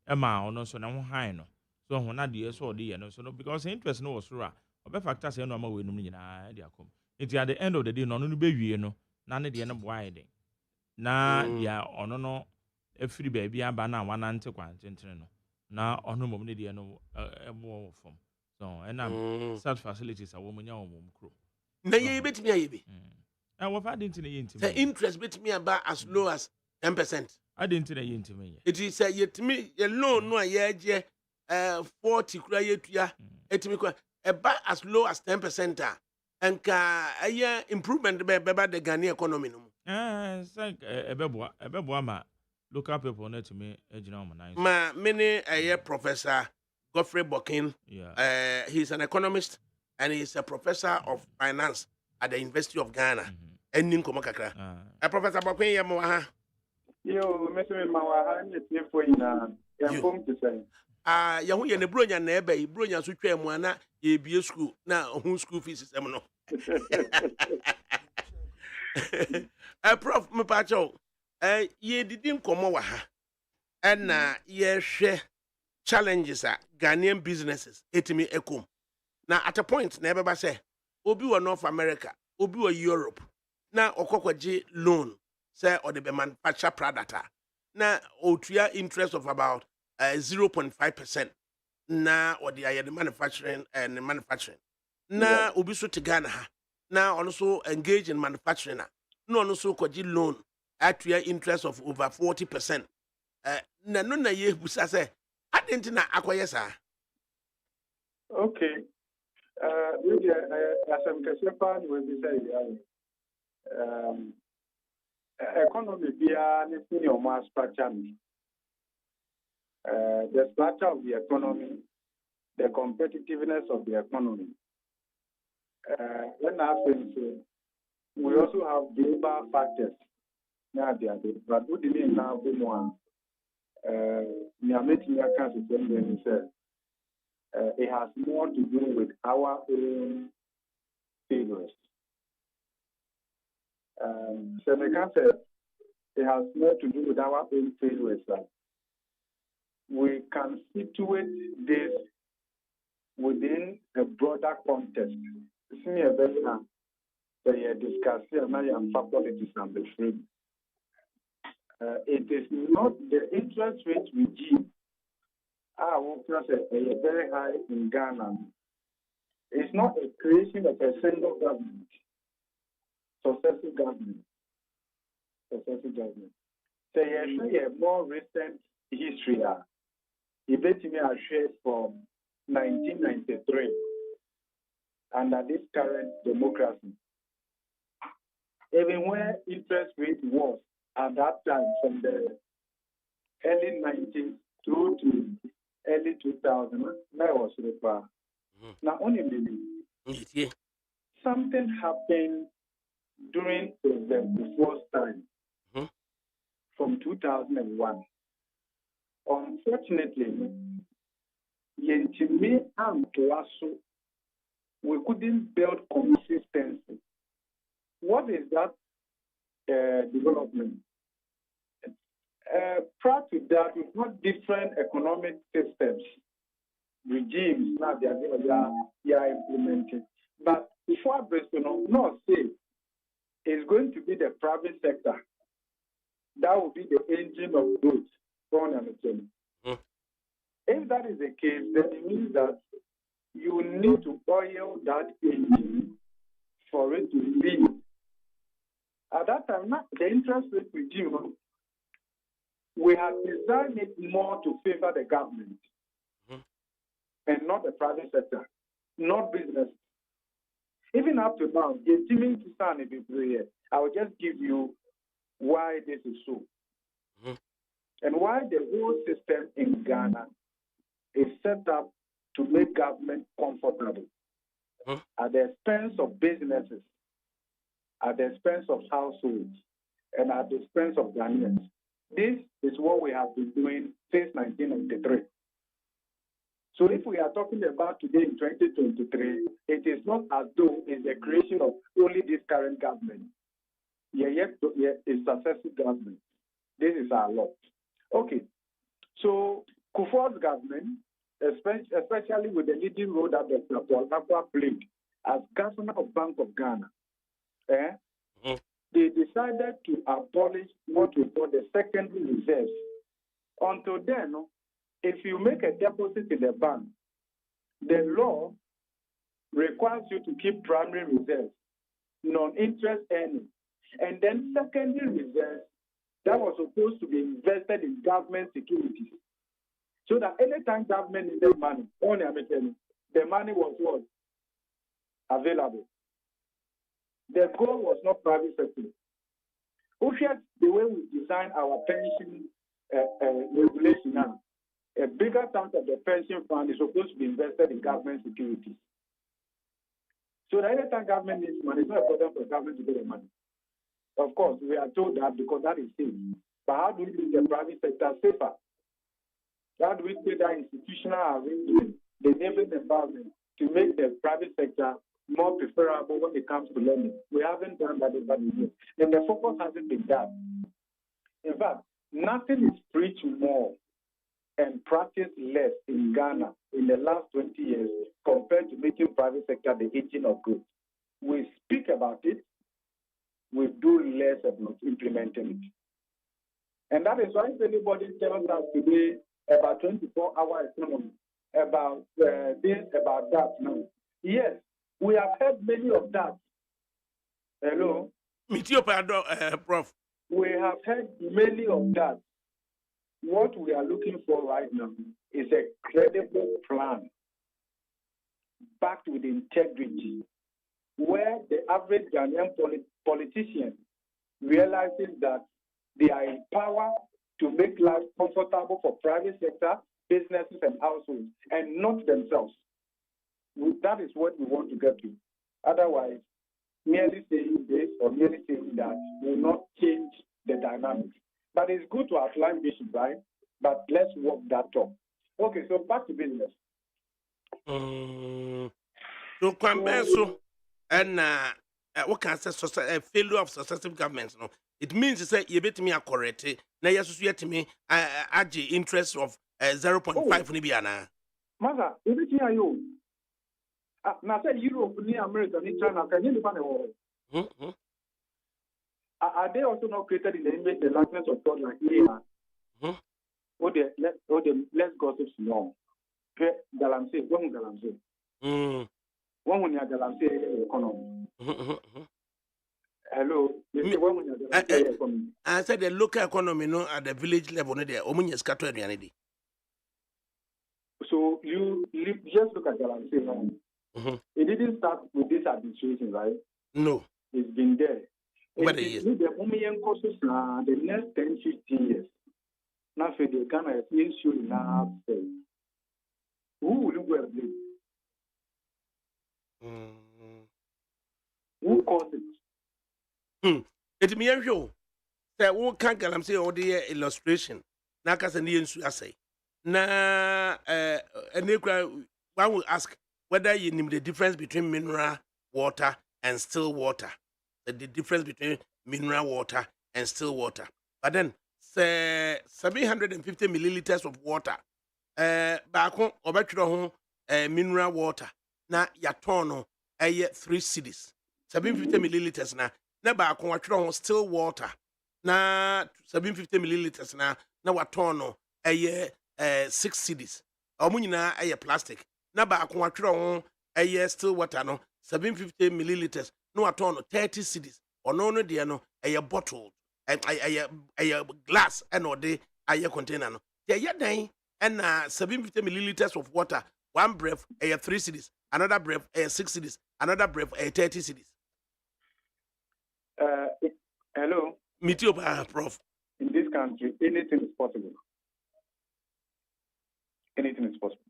a ma or no, so no high no. So when I dear so dear, no, so no, because interest no was raw. Or factors no more with me in idea come. It's at the end of the day, no, no, baby, no, none of the end of wide. Na, yeah, or no. Every baby aba na one ante kwantentre no na ono mom ne de no ebo form so and such facilities are woman ya omom kro na ye betimi ayebi and what didn't na yenti the interest betimi aba as low as 10%. I didn't na yenti me it is say yetimi ye loan no ye je 40 kura yetua etimi kwa eba as low as 10% and ka aye improvement be the Ghanaian economy no it's like ebebo ma local people need to me nice. Ma many a Professor Godfrey Bokin. Yeah. He's an economist and he's a professor of finance at the University of Ghana. And Ninko Makakra. A Professor Bokin Yamoha. Yo, Mr. Mawa, I'm for you phone to say. Yahu ye ne bronya na ebe yi bronya so twa mu ana ye bie school na hu school fees sem no. Prof me pa cho. Ye didi nkomo wa ha. Na ye hwe challenges a Ghanaian businesses etimi ekom. Na at a point na ebeba say obi wo North America, obi wo Europe. Na okokwaje loan say or the be manufacture product na otua interest of about 0.5% na or the manufacturing and manufacturing na obi so to Ghana ha na also engage in manufacturing na also kwaji loan at your interest of over 40%. Na no na ye busa say adenti na akoye sa. Okay. Maybe as I'm concerned, will be say economy be anything your mass structure. The structure of the economy, the competitiveness of the economy. When happens, we also have global factors. Now, but what do you mean now? It has more to do with our own failures. Seneca said it has more to do with our own failures. We can situate this within a broader context. See a very discussing politics and the free. It is not the interest rate regime. A very high in Ghana. It's not a creation of a single government, successive government. So a more recent history. Eventually, I shared from 1993 under this current democracy. Even where interest rate was at that time from the early 90s through to early 2000, that was the far. Now, only something happened during the first time from 2001. Unfortunately, we couldn't build consistency. What is that development? Prior to that, we've got different economic systems, regimes, now they are implemented. But before Bristol, not say it's going to be the private sector that will be the engine of growth. If that is the case, then it means that you need to oil that engine for it to lead. At that time, the interest rate regime, we have designed it more to favor the government and not the private sector, not business. Even up to now, I will just give you why this is so. And why the whole system in Ghana is set up to make government comfortable at the expense of businesses, at the expense of households, and at the expense of Ghanaians. This is what we have been doing since 1993. So if we are talking about today in 2023, it is not as though it's the creation of only this current government. It's successive government. This is our lot. Okay. So Kufuor's government, especially with the leading role that Dr. Paul Nakwa played as governor of Bank of Ghana, they decided to abolish what we call the secondary reserves. Until then, if you make a deposit in the bank, the law requires you to keep primary reserves, non-interest earning, and then secondary reserves that was supposed to be invested in government securities. So that anytime government needed money, the money was what? Available. The goal was not private sector. The way we design our pension regulation now, a bigger chunk of the pension fund is supposed to be invested in government securities. So that anytime government needs money, it's not important for government to get the money. Of course, we are told that because that is safe. But how do we make the private sector safer? How do we create that institutional arrangement, the enabling environment to make the private sector more preferable when it comes to learning? We haven't done that over the years. And the focus hasn't been done. In fact, nothing is preached more and practiced less in Ghana in the last 20 years compared to making private sector the engine of growth. We speak about it, we do less about implementing it. And that is why if anybody tells us today about 24-hour economy, about this, about that, no. Yes, we have heard many of that. Hello? Prof. We have heard many of that. What we are looking for right now is a credible plan backed with integrity, where the average Ghanaian politician realizes that they are in power to make life comfortable for private sector, businesses, and households, and not themselves. That is what we want to get to. Otherwise, merely saying this or merely saying that will not change the dynamics. But it's good to outline vision, right? But let's walk that talk. Okay, so back to business. So, Kwambenso, and what can I say? Failure of successive governments. No, it means to say you bet me a correct. Now you associate me at interest of 0.5 Nibiana. Mother, you bet me a you. Now say Europe, near America, near China, can you find a war? Are they also not created in the image and likeness of God like we are? Let's gossip more. Galamsey, one Galamsey. One when you're Galamsey economy. Hello, I said the local economy, no, at the village level, no, there, Omunya scatter reality. So you just look at Galamsey now. It didn't start with this administration, right? No. It's been there. What is the next 10, 15 years? Now, for the kind of issue now, who will you go and blame? Who caused it? It me show that who can't get say all the illustration. Now, because I say, na one will ask whether you know the difference between mineral water and still water. The difference between mineral water and still water. But then, say 750 milliliters of water. Back home, or mineral water. Na yatono 3 cedis. 750 milliliters na back home still water. Na 750 milliliters na watono 6 cedis. Omunyina plastic. Na back home still water no 750 milliliters. No at all 30 cedis or no dear a bottle a glass and or day a container no day and 750 milliliters of water, one breath 3 cedis, another breath 6 cedis, another breath 30 cedis. Hello, meet you, Prof. In this country, anything is possible. Anything is possible.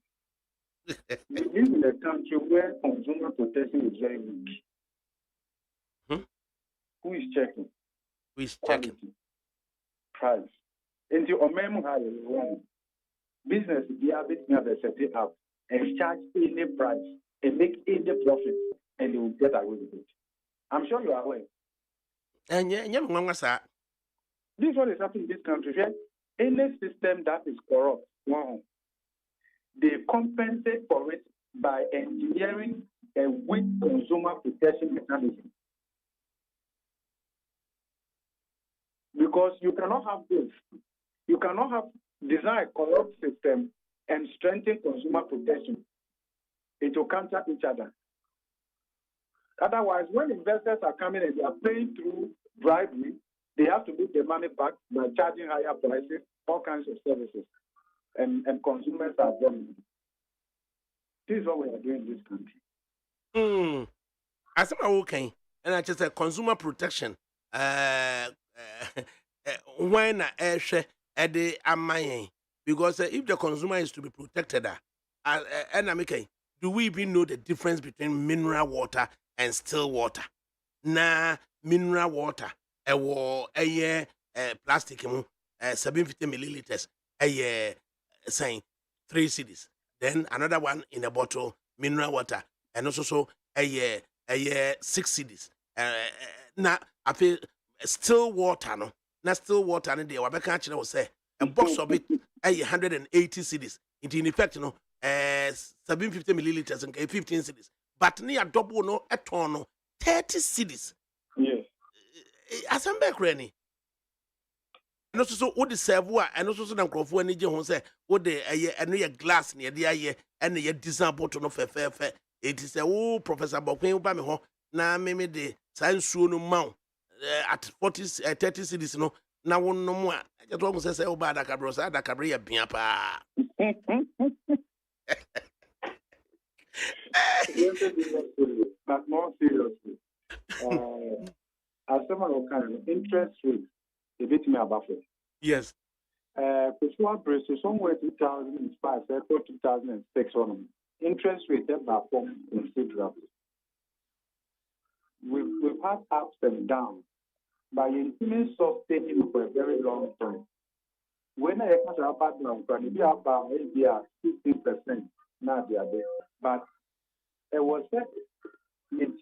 We live in a country where consumer protection is very weak. Who is checking? Who is checking? Price. And the business be able to set it up and charge any price and make any profit, and they will get away with it. I'm sure you are aware. And this is what is happening in this country. Any system that is corrupt, they compensate for it by engineering a weak consumer protection mechanism. Because you cannot have both. You cannot have design a corrupt system and strengthen consumer protection. It will counter each other. Otherwise, when investors are coming and they are paying through bribery, they have to make their money back by charging higher prices, all kinds of services, and consumers are vulnerable. This is what we are doing in this country. I said, okay, and I just said consumer protection. When I share at the amay, because if the consumer is to be protected, and I'm okay, do we even know the difference between mineral water and still water? Na mineral water, plastic, 750 milliliters, saying 3 cedis. Then another one in a bottle, mineral water, and also a 6 cedis. Now, I feel still water, no. Now, still water, and the Wabaka will say a box of it, 180 cedis. In effect, 750 milliliters and 15 cedis. But near double no at 30 cedis. Yes. As I'm back, Rennie. And also, so what the servo, and also so for any John say, what the a glass near the air and the design bottle of fair. It is a Professor Bokwin Bamiho, now maybe the science soon mount at 30 cities, no, now one no more. I just want to say, oh, ADAKABRI, Biapa. But more seriously, as someone kind of interest rate, a bit me about it. Yes. Before Bristol, somewhere 2005, 2006, interest rate have performed considerably. We've had ups and downs, but in sustaining for a very long time. When I had a background, it be about maybe 15% now they are there. But it was that in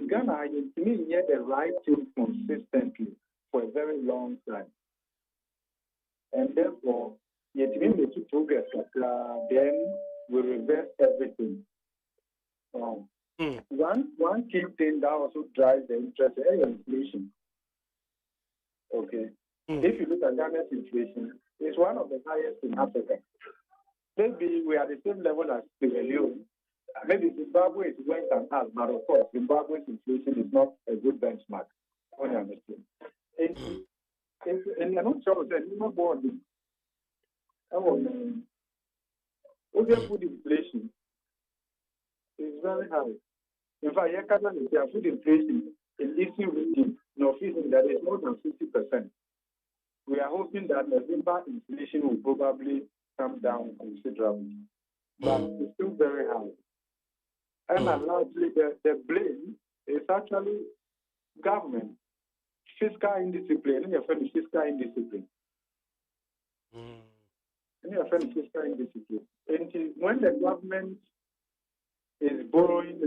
Ghana, you had the right thing consistently for a very long time. And therefore, you make it progress, then we reverse everything. One key thing that also drives the interest is inflation. Okay. If you look at Ghana's inflation, it's one of the highest in Africa. Maybe we are at the same level as Sierra Leone. Maybe Zimbabwe is worse than us, but of course, Zimbabwe's inflation is not a good benchmark. Only understand. And I'm not sure that you board. Food inflation is very high. In fact, food inflation in this region, that is more than 50%. We are hoping that November inflation will probably come down considerably, but it's still very high. And largely, the blame is actually government, fiscal indiscipline, and your friend fiscal indiscipline. And your friend fiscal indiscipline. And when the government is borrowing,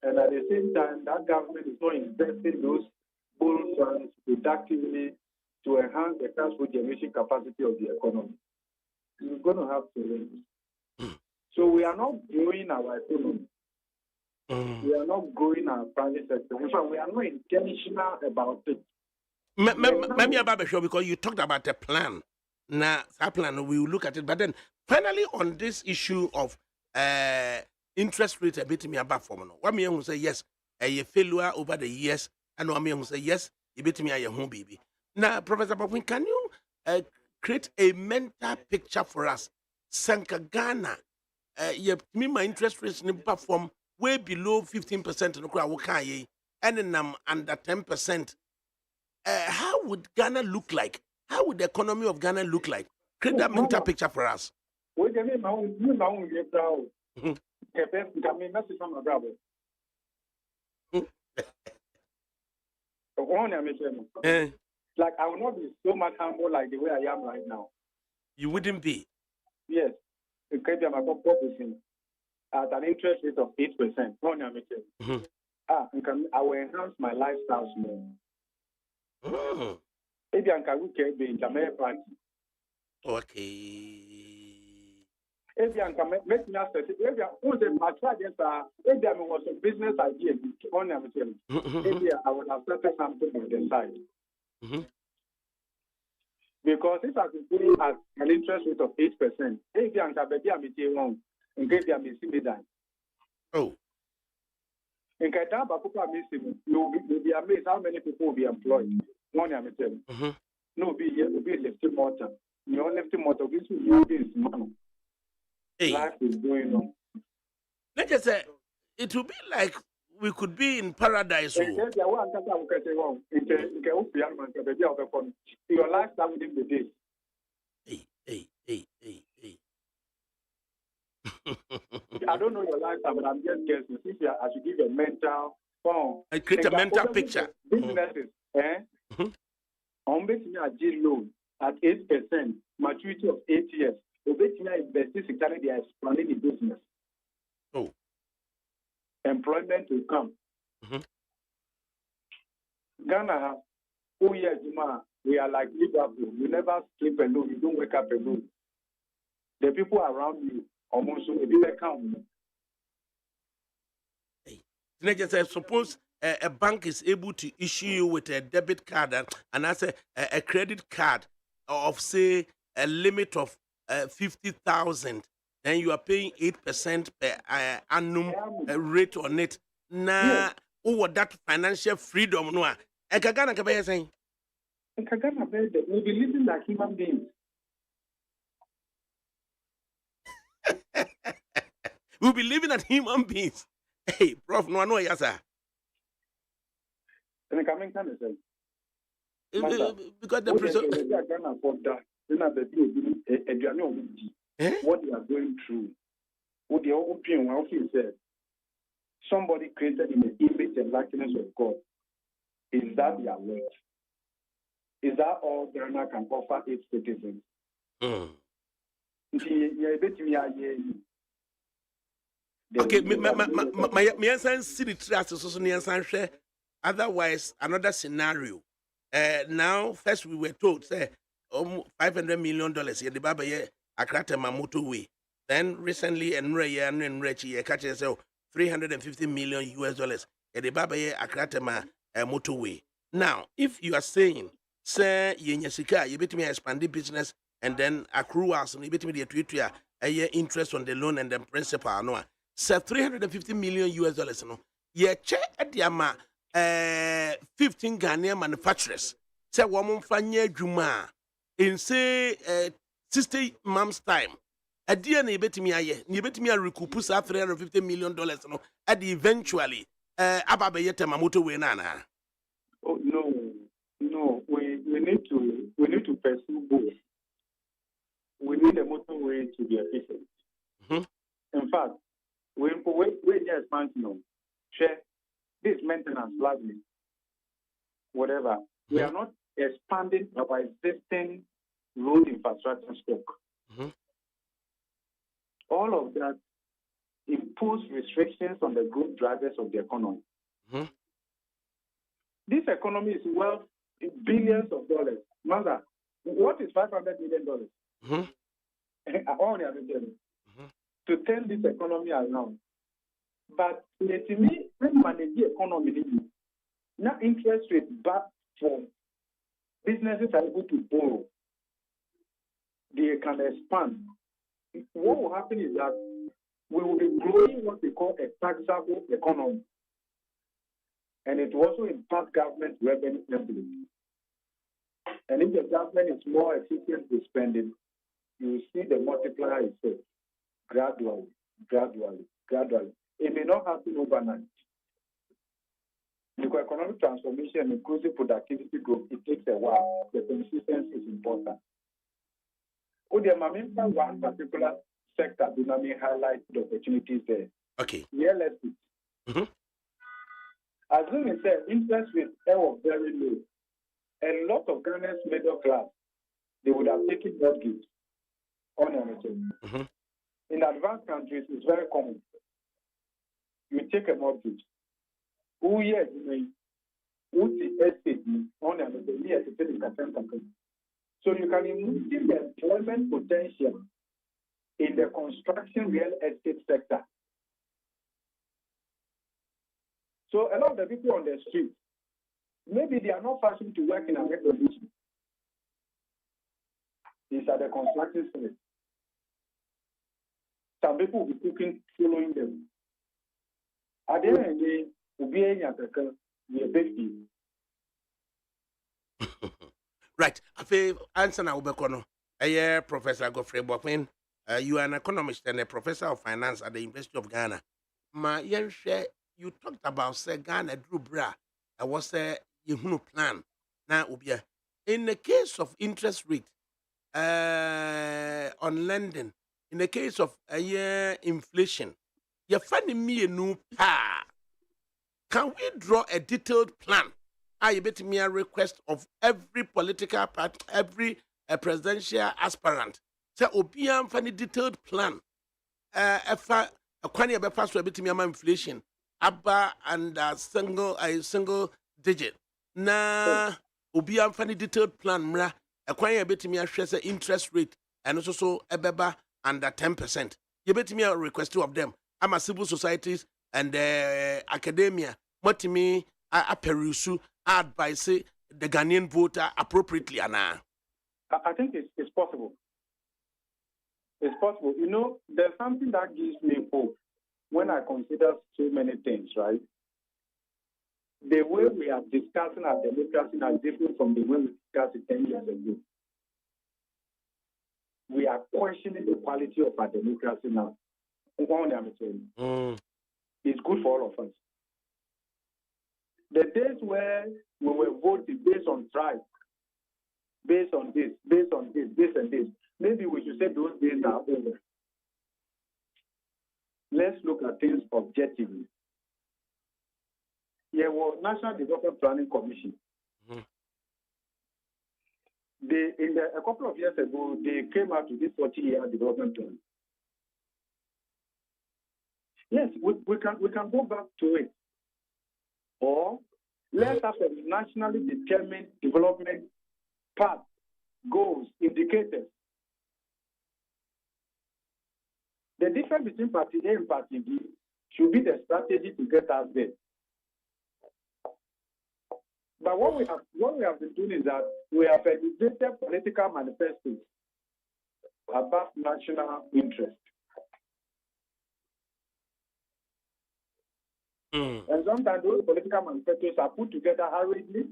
and at the same time, that government is not investing those borrowed funds productively to enhance the cash flow generation capacity of the economy, you're going to have to raise. So we are not growing our economy. We are not growing our private sector. In fact, we are not intentional about it. Maybe about the show because you talked about the plan. Now, that plan, we will look at it. But then, finally, on this issue of interest rate, a bit me about for one man who say yes, a failure over the years, and one man who say yes, a bit me a home baby. Now, Professor Bobwin, can you create a mental picture for us? Sanka Ghana, me my interest rates in perform way below 15% in the crowd, and then under 10%. How would Ghana look like? How would the economy of Ghana look like? Create that mental picture for us. Like, I will not be so much humble like the way I am right now. You wouldn't be? Yes. It can be at an interest rate of 8%. I will enhance my lifestyle more. Maybe I can be in the party. Okay. Maybe I can make me ask. Maybe I was a business idea. Maybe I would have started something on the side. Because if I could put it at an interest rate of 8%, maybe I can be wrong. In case I miss me that. Oh. In case I you'll be amazed how many people will be employed. No, be lifting motor. You lifting motor, life is going on. Let's just say it will be like we could be in paradise. Your lifestyle within the day. Hey. I don't know your lifestyle, but I'm just guessing. I should give a mental I create a mental picture. Businesses, On betting a G loan at 8%, maturity of 8 years. The betting investors they are expanding the business. Oh. Employment will come. Ghana, 4 years, we are like Liverpool. You never sleep alone. You don't wake up alone. The people around you almost will be account. I suppose a bank is able to issue you with a debit card and as a credit card of say a limit of 50,000, then you are paying 8% per annum rate on it. Now, over that financial freedom, no. Ekagana kabaya saying. Ekagana we'll be living like human beings. We'll be living as human beings. Hey, Prof, no, yasa. And coming kind of say. Because the prison. What they are going through, what the open office said, somebody created in the image and likeness of God. Is that their work? Is that all Ghana can offer its citizens? Okay, my answer city trust so otherwise another scenario. Now first we were told say $500 million here the baba here Akratema motorway. Then recently and Rechi catch yourself $350 million US here the baba here Akratema motorway. Now if you are saying say yenyasika you bet me expand the business and then accrue us and you bet me the tweet a year interest on the loan and then principal no. Say $350 million US no. Ye check at the ama 15 Ghanaian manufacturers. Say woman fanya juma in say 60 months time. A dear ni betimi aye, ni betimi a recoup $350 million no. At eventually ababe yete mamoto we nana. Oh no, we need to pursue both. We need the motorway to be efficient. In fact, we expansion. Share this maintenance largely. Whatever. We are not expanding our existing road infrastructure stock. All of that impose restrictions on the growth drivers of the economy. This economy is worth billions of dollars. Mother, what is $500 million? To turn this economy around. But to me, when manage the economy, now interest rate back from businesses are able to borrow, they can expand. What will happen is that we will be growing what we call a taxable economy. And it will also impact government revenue heavily. And if the government is more efficient with spending, you will see the multiplier effect gradually. It may not happen overnight. Because economic transformation and inclusive productivity growth, it takes a while. The consistency is important. One particular sector dynamic highlight the opportunities there. Okay. Real estate. Assuming interest rates were very low, a lot of Ghana's middle class, they would have taken mortgage on anything. In advanced countries, it's very common. You take a mortgage. So you can imagine the employment potential in the construction real estate sector. So a lot of the people on the street, maybe they are not fashioned to work in a air condition. These are the construction sites. Some people will be cooking following them. At the end of the day, we'll be in a big. Right. Answer now, Bekono. Professor Godfrey Bokwin. You are an economist and a professor of finance at the University of Ghana. You talked about Ghana Drew Bra. I was a plan. Now, in the case of interest rate on lending, in the case of inflation, you're finding me a new pa. Can we draw a detailed plan I bet me a request of every political party, every presidential aspirant. Say obian for the detailed plan. Efa kwani e be pass so bet me am inflation aba and a single digit. Na obian for the detailed plan mra kwani e bet me ahwe say interest rate and so ebeba under 10%. You bet me a request of them. I'm a civil societies and academia. What me I peruse advise the Ghanaian voter appropriately, Anna. I think it's possible. It's possible. You know, there's something that gives me hope when I consider so many things, right? The way we are discussing our democracy now is different from the way we discussed it 10 years ago. We are questioning the quality of our democracy now. It's good for all of us. The days where we were voting based on tribe, based on this, based on this, this and this, maybe we should say those days are over. Let's look at things objectively. There was National Development Planning Commission. A couple of years ago, they came out with this 40-year development plan. Yes, we can go back to it. Or let's have a nationally determined development path, goals, indicators. The difference between Party A and Party B should be the strategy to get us there. But what we have been doing is that we have elevated political manifestos above national interest. And sometimes those political manifestos are put together hurriedly.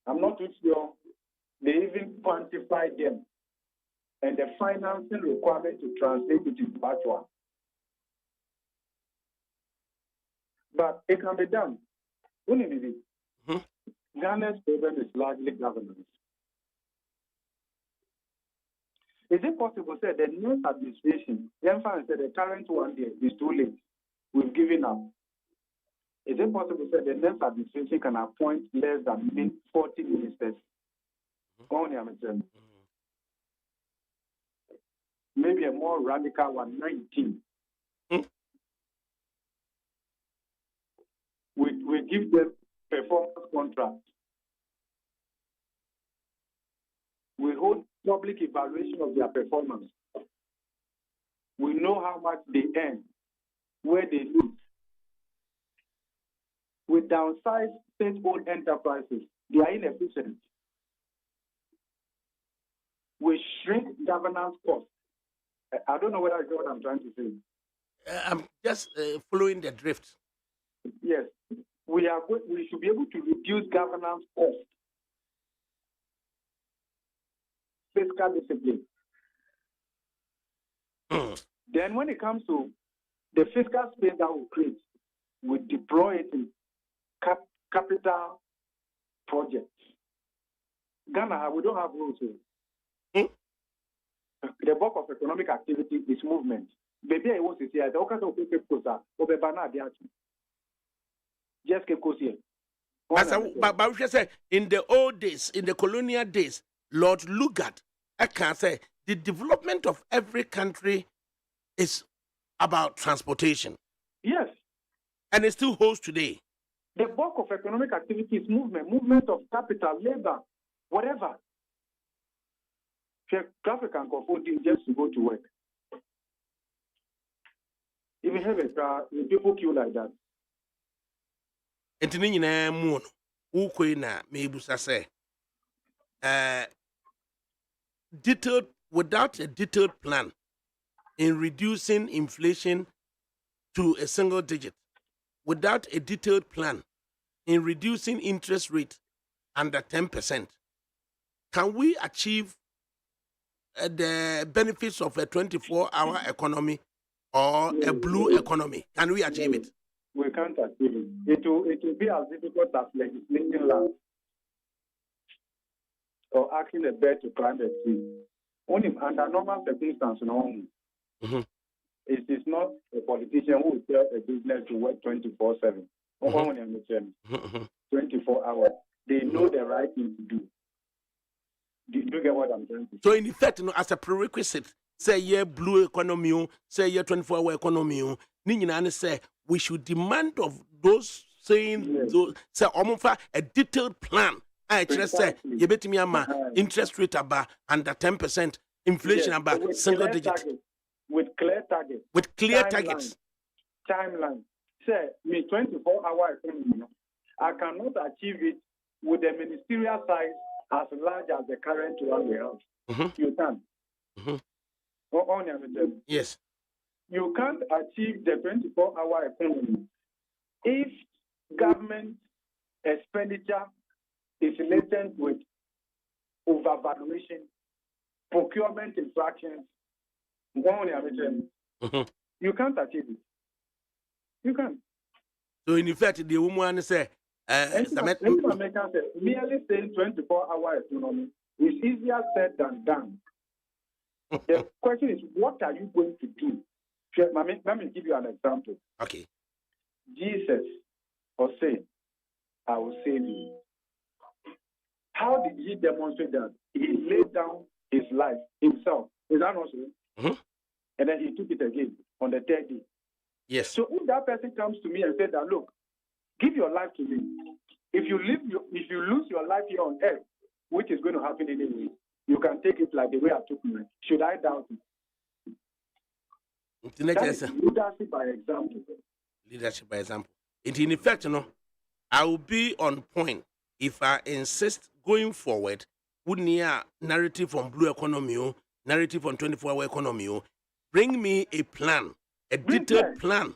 I'm not too sure they even quantify them and the financing requirement to translate it into actual. But it can be done. Ghana's problem is largely governance. Is it possible to say the next administration, the current one there is too late? We've given up. Is it possible to say the next administration can appoint less than 40 ministers? Maybe a more radical one, 19. We give them performance contracts. We hold public evaluation of their performance. We know how much they earn, where they live. We downsize state-owned enterprises. They are inefficient. We shrink governance costs. I don't know whether you know what I'm trying to say. I'm just following the drift. Yes. We should be able to reduce governance costs. Fiscal discipline. Then when it comes to the fiscal space that we create, we deploy it in capital projects. Ghana, we don't have rules. The bulk of economic activity is movement. Maybe I want to say, just keep here. But we should say, in the old days, in the colonial days, Lord Lugard, I can say, the development of every country is about transportation. Yes. And it still holds today. The bulk of economic activity is movement of capital, labor, whatever. Traffic can afford just to go to work. If you have a car, people queue like that. Entini nyina mu no ukoi na mebusa say detailed without a detailed plan in reducing inflation to a single digit, without a detailed plan in reducing interest rate under 10%, can we achieve the benefits of a 24-hour economy or a blue economy? Can we achieve it? We can't achieve it. It will be as difficult as legislating land or asking a bird to climb a tree. Only under normal circumstances, it is not a politician who will tell a business to work 24/7. Mm-hmm. 24 hours. They know the right thing to do. Do you get what I'm trying to say? So in effect, as a prerequisite, say yeah, blue economy, say yeah, 24-hour economy, say we should demand of those saying those say a detailed plan. I just say you bet me interest rate about under 10%, inflation about single digit. With clear targets. With clear targets. Timeline. Say me 24-hour economy. I cannot achieve it with the ministerial size as large as the current one we have. Mm-hmm. You can. Mm-hmm. Yes. You can't achieve the 24-hour economy if government expenditure is laden with overvaluation, procurement infractions. Mm-hmm. You can't achieve it. You can't. So in effect, the woman say, merely saying 24-hour economy is easier said than done. The question is, what are you going to do? Let me give you an example. Okay. Jesus was saying, I will save you. How did he demonstrate that? He laid down his life himself. Is that not so? Mm-hmm. And then he took it again on the third day. Yes. So if that person comes to me and says that, look, give your life to me. If you lose your life here on earth, which is going to happen anyway, you can take it like the way I took mine. Should I doubt it? That is leadership by example. Leadership by example. In effect, I will be on point if I insist going forward. Wouldn't narrative on blue economy, narrative on 24-hour economy, bring me a plan, a detailed plan.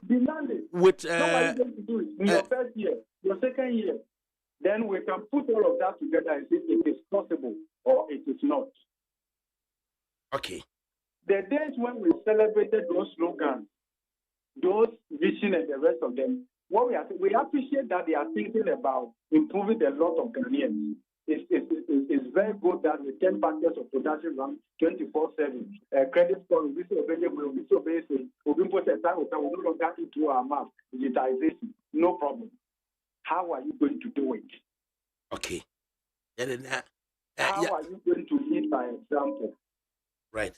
With so what are you going to do in your first year, your second year? Then we can put all of that together and see if it is possible or it is not. Okay. The days when we celebrated those slogans, those vision and the rest of them, what we appreciate that they are thinking about improving the lot of Ghanaians. It's very good that with 10 factors of production run 24/7. Credit score will be so available, will be so basic. We'll be put a time will no longer into our map. Digitization, no problem. How are you going to do it? Okay. How are you going to lead by example? Right.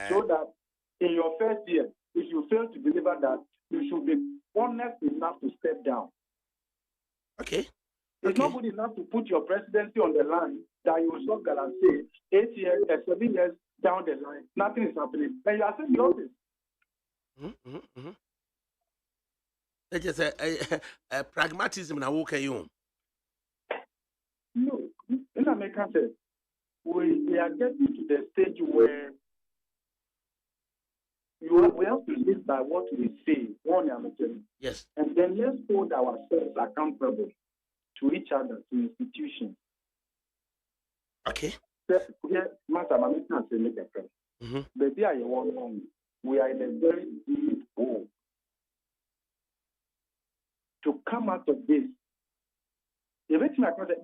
So that in your first year, if you fail to deliver that, you should be honest enough to step down. Okay. It's not good enough to put your presidency on the line that you will not guarantee 8 years, 7 years down the line, nothing is happening. And you are saying the office. That's just a pragmatism in a walk you. No, in America, we are getting to the stage where we have to live by what we say. Yes. And then let's hold ourselves accountable to each other, to institutions. Okay. We are in a very deep hole. To come out of this, the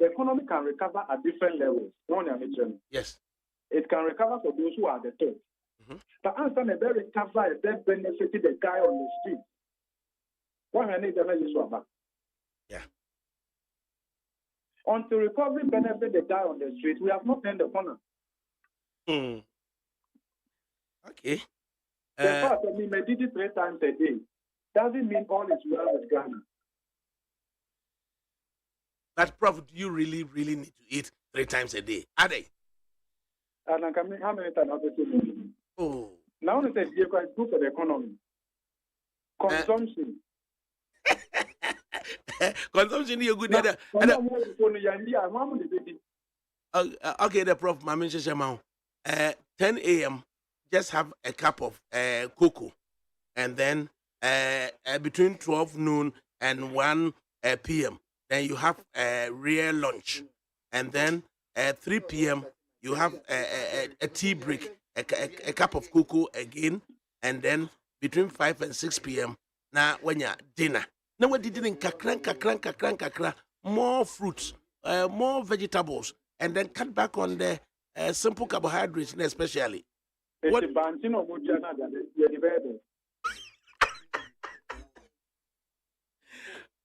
economy can recover at different levels. Yes. It can recover for those who are the top. But understand a very recover, a very benefited the guy on the street. Yeah. Until recovery benefit the guy on the street, we have not turned the corner. Okay. The fact that we did it 3 times a day doesn't mean all is well with Ghana. But Prof, do you really need to eat 3 times a day? Are they? And how many times have you? Oh. Now they say it's good for the economy. Consumption. Consumption is good. Okay, the Prof, Mami Sheshamau. 10 a.m. just have a cup of cocoa, and then between 12 noon and 1 p.m. then you have a real lunch, and then 3 p.m. you have a tea break, a cup of cocoa again, and then between 5 and 6 p.m. now when you're dinner. Now what did in kakran, more fruits, more vegetables, and then cut back on the simple carbohydrates, especially. What?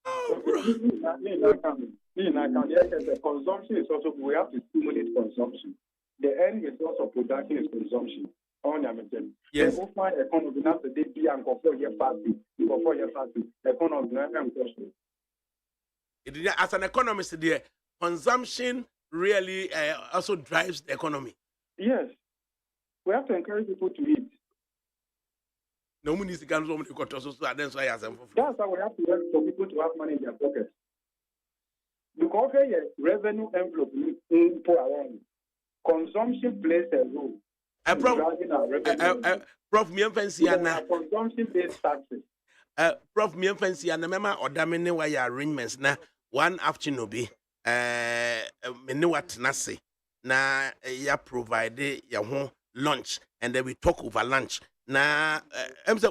Oh, bro. The consumption is also, we have to stimulate consumption. The end result of production is consumption. Yes. The open economy now today be and before year fasting, economy and question. As an economist, the consumption really also drives the economy. Yes. We have to encourage people to eat. No one needs to come home to cut us, so that's why I am for. That's why we have to work for people to have money in their pockets. Because the revenue envelope for around consumption plays a role. Prof, me fancy na consumption-based taxes. Prof, me fancy na mema odamene wa ya arrangements na one afternoon be me what na say na ya provide ya ho lunch and then we talk over lunch. Na em say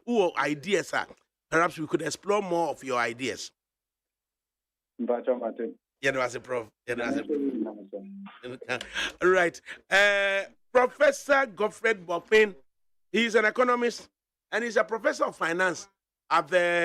who ideas are perhaps we could explore more of your ideas. Yeah, there was a prof. Right. Professor Godfred Boffin, he's an economist and he's a professor of finance at the